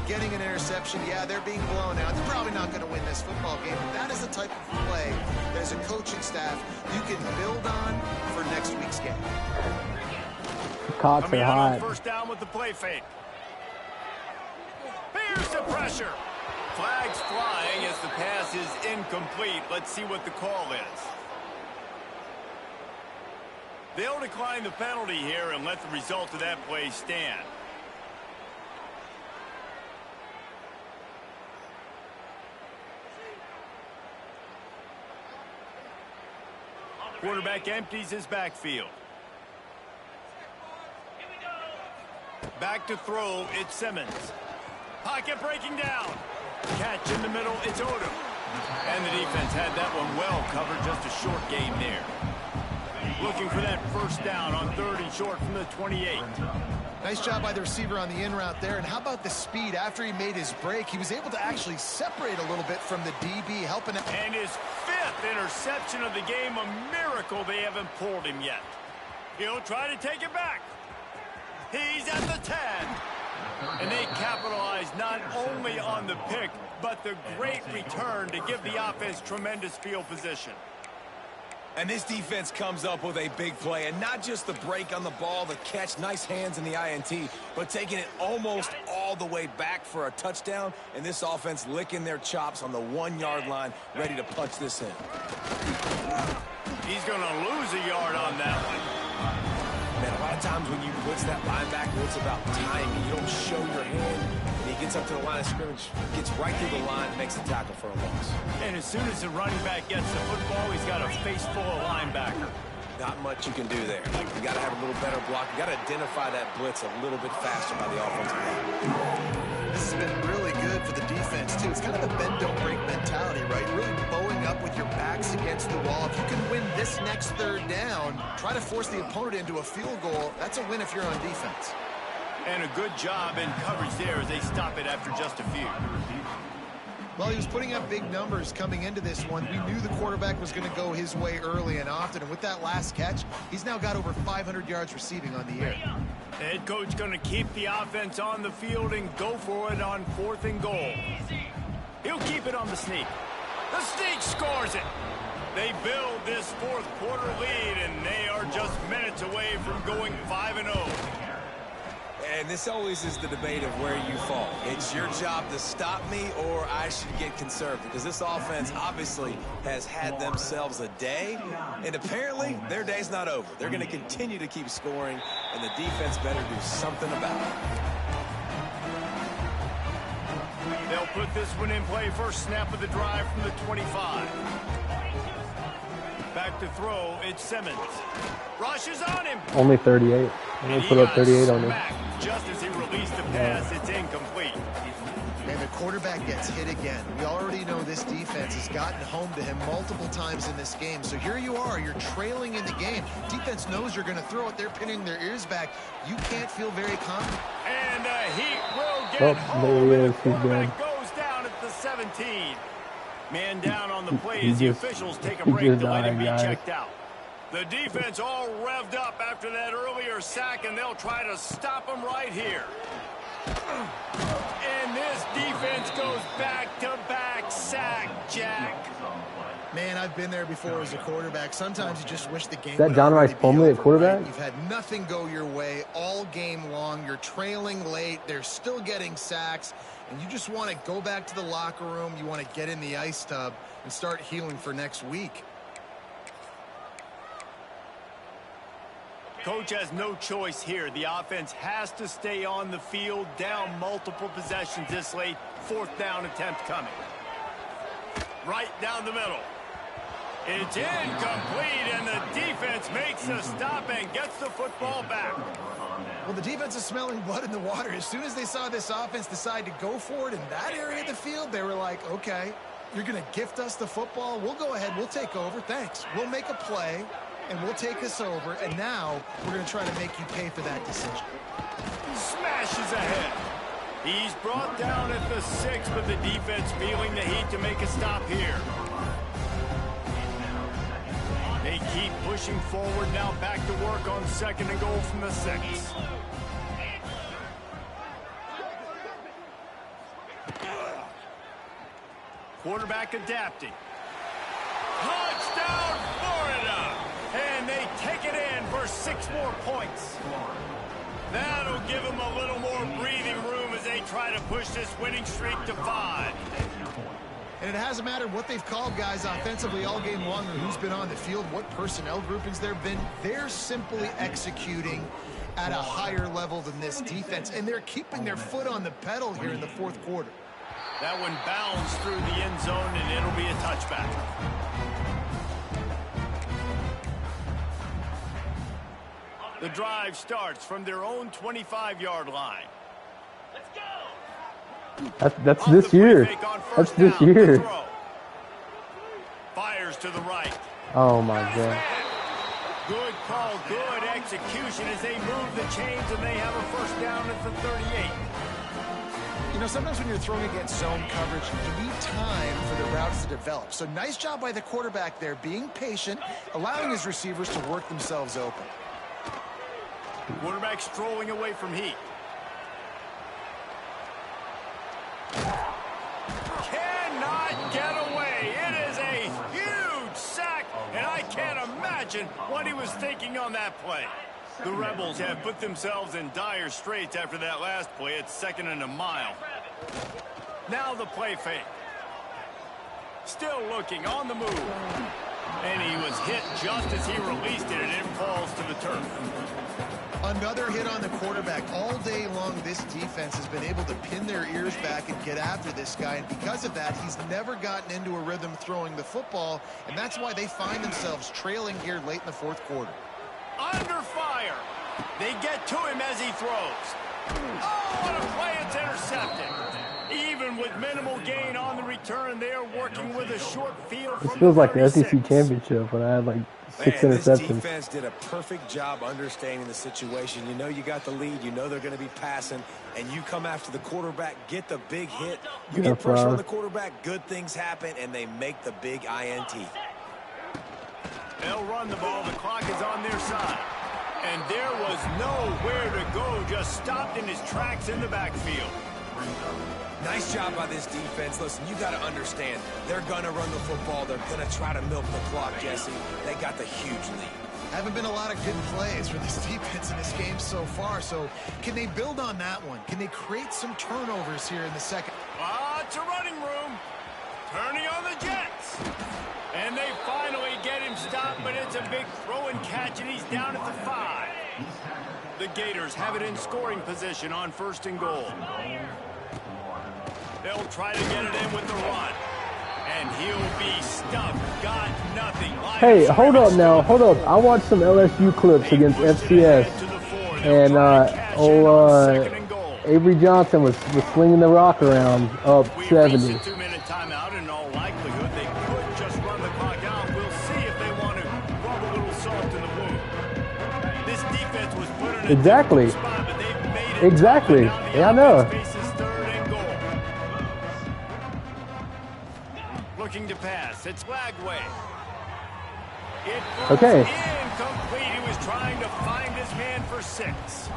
getting an interception? Yeah, they're being blown out. They're probably not going to win this football game, but that is the type of play that as a coaching staff you can build on for next week's game. Cocks Coming are out on hot. first down with the play fake. Here's the pressure. Flags flying as the pass is incomplete. Let's see what the call is. They'll decline the penalty here and let the result of that play stand. Quarterback empties his backfield. Back to throw, it's Simmons. Pocket breaking down. Catch in the middle, it's Odom. And the defense had that one well covered, just a short gain there. Looking for that first down on 3rd and short from the 28. Nice job by the receiver on the in route there. And how about the speed? After he made his break, he was able to actually separate a little bit from the DB, helping him. And his 5th interception of the game, a miracle they haven't pulled him yet. He'll try to take it back. He's at the 10. And they capitalize not only on the pick, but the great return to give the offense tremendous field position. And this defense comes up with a big play, and not just the break on the ball, the catch, nice hands in the INT, but taking it almost all the way back for a touchdown, and this offense licking their chops on the 1-yard line, ready to punch this in. He's going to lose a yard on that one. Man, a lot of times when you blitz that linebacker, it's about timing. You don't show your hand, and he gets up to the line of scrimmage, gets right through the line, makes the tackle for a loss. And as soon as the running back gets the football, he's got a face full of linebacker. Not much you can do there. You got to have a little better block. You got to identify that blitz a little bit faster by the offensive line. This has been really good for the defense, too. It's kind of a bend-don't-break mentality, right? Really bowing up with your backs against the wall. If you can win this next 3rd down, try to force the opponent into a field goal, that's a win if you're on defense. And a good job in coverage there as they stop it after just a few. Well, he was putting up big numbers coming into this one. We knew the quarterback was going to go his way early and often, and with that last catch, he's now got over 500 yards receiving on the year. The head coach going to keep the offense on the field and go for it on 4th and goal. He'll keep it on the sneak. The sneak scores it. They build this 4th quarter lead, and they are just minutes away from going 5-0. And this always is the debate of where you fall. It's your job to stop me, or I should get conservative, because this offense obviously has had themselves a day, and apparently their day's not over. They're going to continue to keep scoring, and the defense better do something about it. They'll put this one in play. First snap of the drive from the 25. Back to throw, it's Simmons. Rushes on him. Only 38. I'm going to put up 38 on him. Just as he released the pass, it's incomplete. And the quarterback gets hit again. We already know this defense has gotten home to him multiple times in this game. So here you are, you're trailing in the game. Defense knows you're going to throw it. They're pinning their ears back. You can't feel very confident. And he will get home. There he And is. the quarterback goes down at the 17. Man down on the play as the officials take a break to let him be checked out. The defense all revved up after that earlier sack, and they'll try to stop him right here. And this defense goes back-to-back sack, Jack. Man, I've been there before as a quarterback. Sometimes you just wish the game Is that would John already Rice be Plumlee at over, quarterback? right? You've had nothing go your way all game long. You're trailing late. They're still getting sacks. And you just want to go back to the locker room. You want to get in the ice tub and start healing for next week. Coach has no choice here. The offense has to stay on the field, down multiple possessions this late. 4th down attempt coming. Right down the middle. It's incomplete, and the defense makes a stop and gets the football back. Well, the defense is smelling blood in the water. As soon as they saw this offense decide to go for it in that area of the field, they were like, okay, you're going to gift us the football. We'll go ahead. We'll take over. Thanks. We'll make a play, and we'll take us over. And now we're going to try to make you pay for that decision. Smashes ahead. He's brought down at the 6, but the defense feeling the heat to make a stop here. They keep pushing forward now, back to work on 2nd and goal from the 6. Quarterback adapting. Touchdown, Florida! And they take it in for 6 more points. That'll give them a little more breathing room as they try to push this winning streak to 5. And it hasn't mattered what they've called guys offensively all game long or who's been on the field, what personnel groupings there have been. They're simply executing at a higher level than this defense, and they're keeping their foot on the pedal here in the 4th quarter. That one bounced through the end zone, and it'll be a touchback. The drive starts from their own 25-yard line. That's this year. That's this year. Fires to the right. Oh my God. Good call, good execution as they move the chains, and they have a first down at the 38. You know, sometimes when you're throwing against zone coverage, you need time for the routes to develop. So nice job by the quarterback there, being patient, allowing his receivers to work themselves open. Quarterback strolling away from heat. Cannot get away. It is a huge sack, and I can't imagine what he was thinking on that play. The Rebels have put themselves in dire straits after that last play. It's 2nd and a mile. Now the play fake. Still looking on the move. And he was hit just as he released it, and it falls to the turf. Another hit on the quarterback. All day long, this defense has been able to pin their ears back and get after this guy. And because of that, he's never gotten into a rhythm throwing the football. And that's why they find themselves trailing here late in the 4th quarter. Under fire. They get to him as he throws. Oh, what a play. It's intercepted. Even with minimal gain on the return, they are working with a short field from This feels like the 36. SEC championship when I had like 6 Man, this interceptions. defense did a perfect job understanding the situation. You know you got the lead. You know they're going to be passing. And you come after the quarterback, get the big hit. You get pressure on the quarterback, good things happen, and they make the big INT. They'll run the ball. The clock is on their side. And there was nowhere to go. Just stopped in his tracks in the backfield. Nice job by this defense. Listen, you got to understand, they're going to run the football. They're going to try to milk the clock, Jesse. They got the huge lead. Haven't been a lot of good plays for this defense in this game so far. So can they build on that one? Can they create some turnovers here in the second? It's a running room. Turning on the Jets. And they finally get him stopped, but it's a big throw and catch, and he's down at the 5. The Gators have it in scoring position on 1st and goal. They'll try to get it in with the run. And he'll be stuffed. Got nothing. Hey, hold up now. Hold up. I watched some LSU clips against FCS. And Avery Johnson was slinging the rock around up 70. 2-minute timeout, and in all likelihood, they could just run the clock out. We'll see if they want to rub a little salt in the wound. This defense was put in a Exactly. spot, but they've made it. Exactly. Yeah, I know. Faces 3rd and goal. Looking to pass. It's Lagway. It goes incomplete. He was trying to find his man for 6.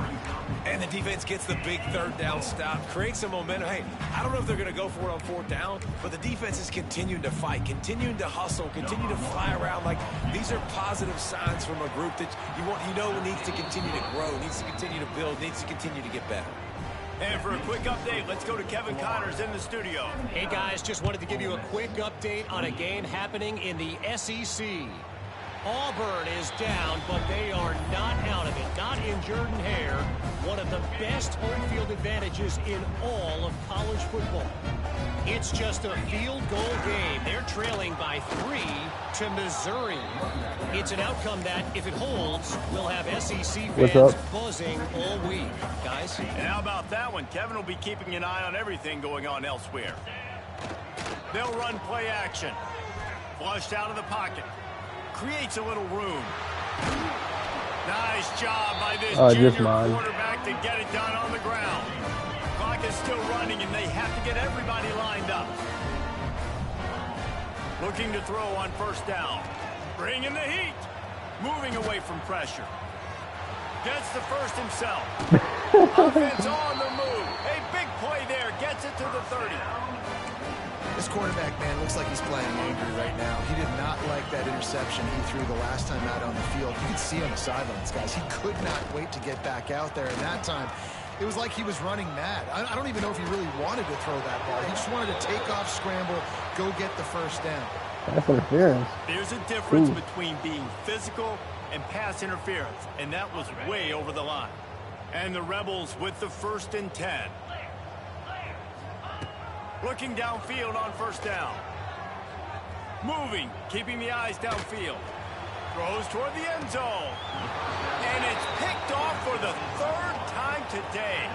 And the defense gets the big 3rd down stop, creates some momentum. Hey, I don't know if they're going to go for it on 4th down, but the defense is continuing to fight, continuing to hustle, continue to fly around. Like, these are positive signs from a group that you know needs to continue to grow, needs to continue to build, needs to continue to get better. And for a quick update, let's go to Kevin Connors in the studio. Hey, guys, just wanted to give you a quick update on a game happening in the SEC. Auburn is down, but they are not out of it. Not in Jordan Hare, one of the best home field advantages in all of college football. It's just a field goal game. They're trailing by 3 to Missouri. It's an outcome that, if it holds, will have SEC fans buzzing all week. Guys? And how about that one? Kevin will be keeping an eye on everything going on elsewhere. They'll run play action. Flushed out of the pocket. Creates a little room. Nice job by this junior quarterback to get it done on the ground. Clock is still running, and they have to get everybody lined up. Looking to throw on 1st down. Bringing the heat. Moving away from pressure. Gets the first himself. Offense on the move. A big play there. Gets it to the 30. This quarterback, man, looks like he's playing angry right now. He did not like that interception he threw the last time out on the field. You could see on the sidelines, guys. He could not wait to get back out there. And that time, it was like he was running mad. I don't even know if he really wanted to throw that ball. He just wanted to take off, scramble, go get the 1st down. That's interference. There's a difference between being physical and pass interference, and that was way over the line. And the Rebels with the 1st and 10. Looking downfield on 1st down. Moving, keeping the eyes downfield. Throws toward the end zone. And it's picked off for the 3rd time today.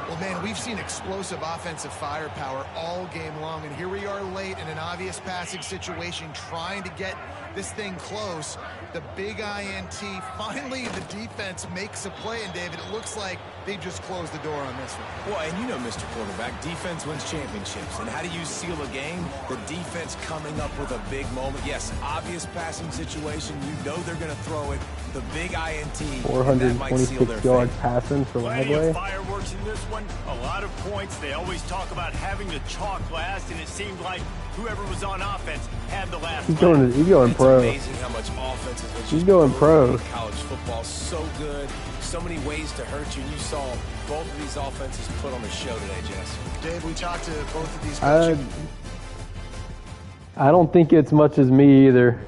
Well, man, we've seen explosive offensive firepower all game long, and here we are late in an obvious passing situation trying to get this thing close. The big INT. Finally, the defense makes a play, and David, it looks like they just closed the door on this one. Well, and you know, Mr. Quarterback, defense wins championships. And how do you seal a game? The defense coming up with a big moment. Yes, obvious passing situation. You know they're going to throw it. The big INT. 426 yards passing for Plenty of Lively. fireworks in this one. A lot of points. They always talk about having to chalk last, and it seemed like whoever was on offense had the last. He's going It's pro. amazing how much offense is. He's going pro. College football, so good. So many ways to hurt you. You saw both of these offenses put on the show today, Jess. Dave, we talked to both of these coaches. I don't think it's much as me either.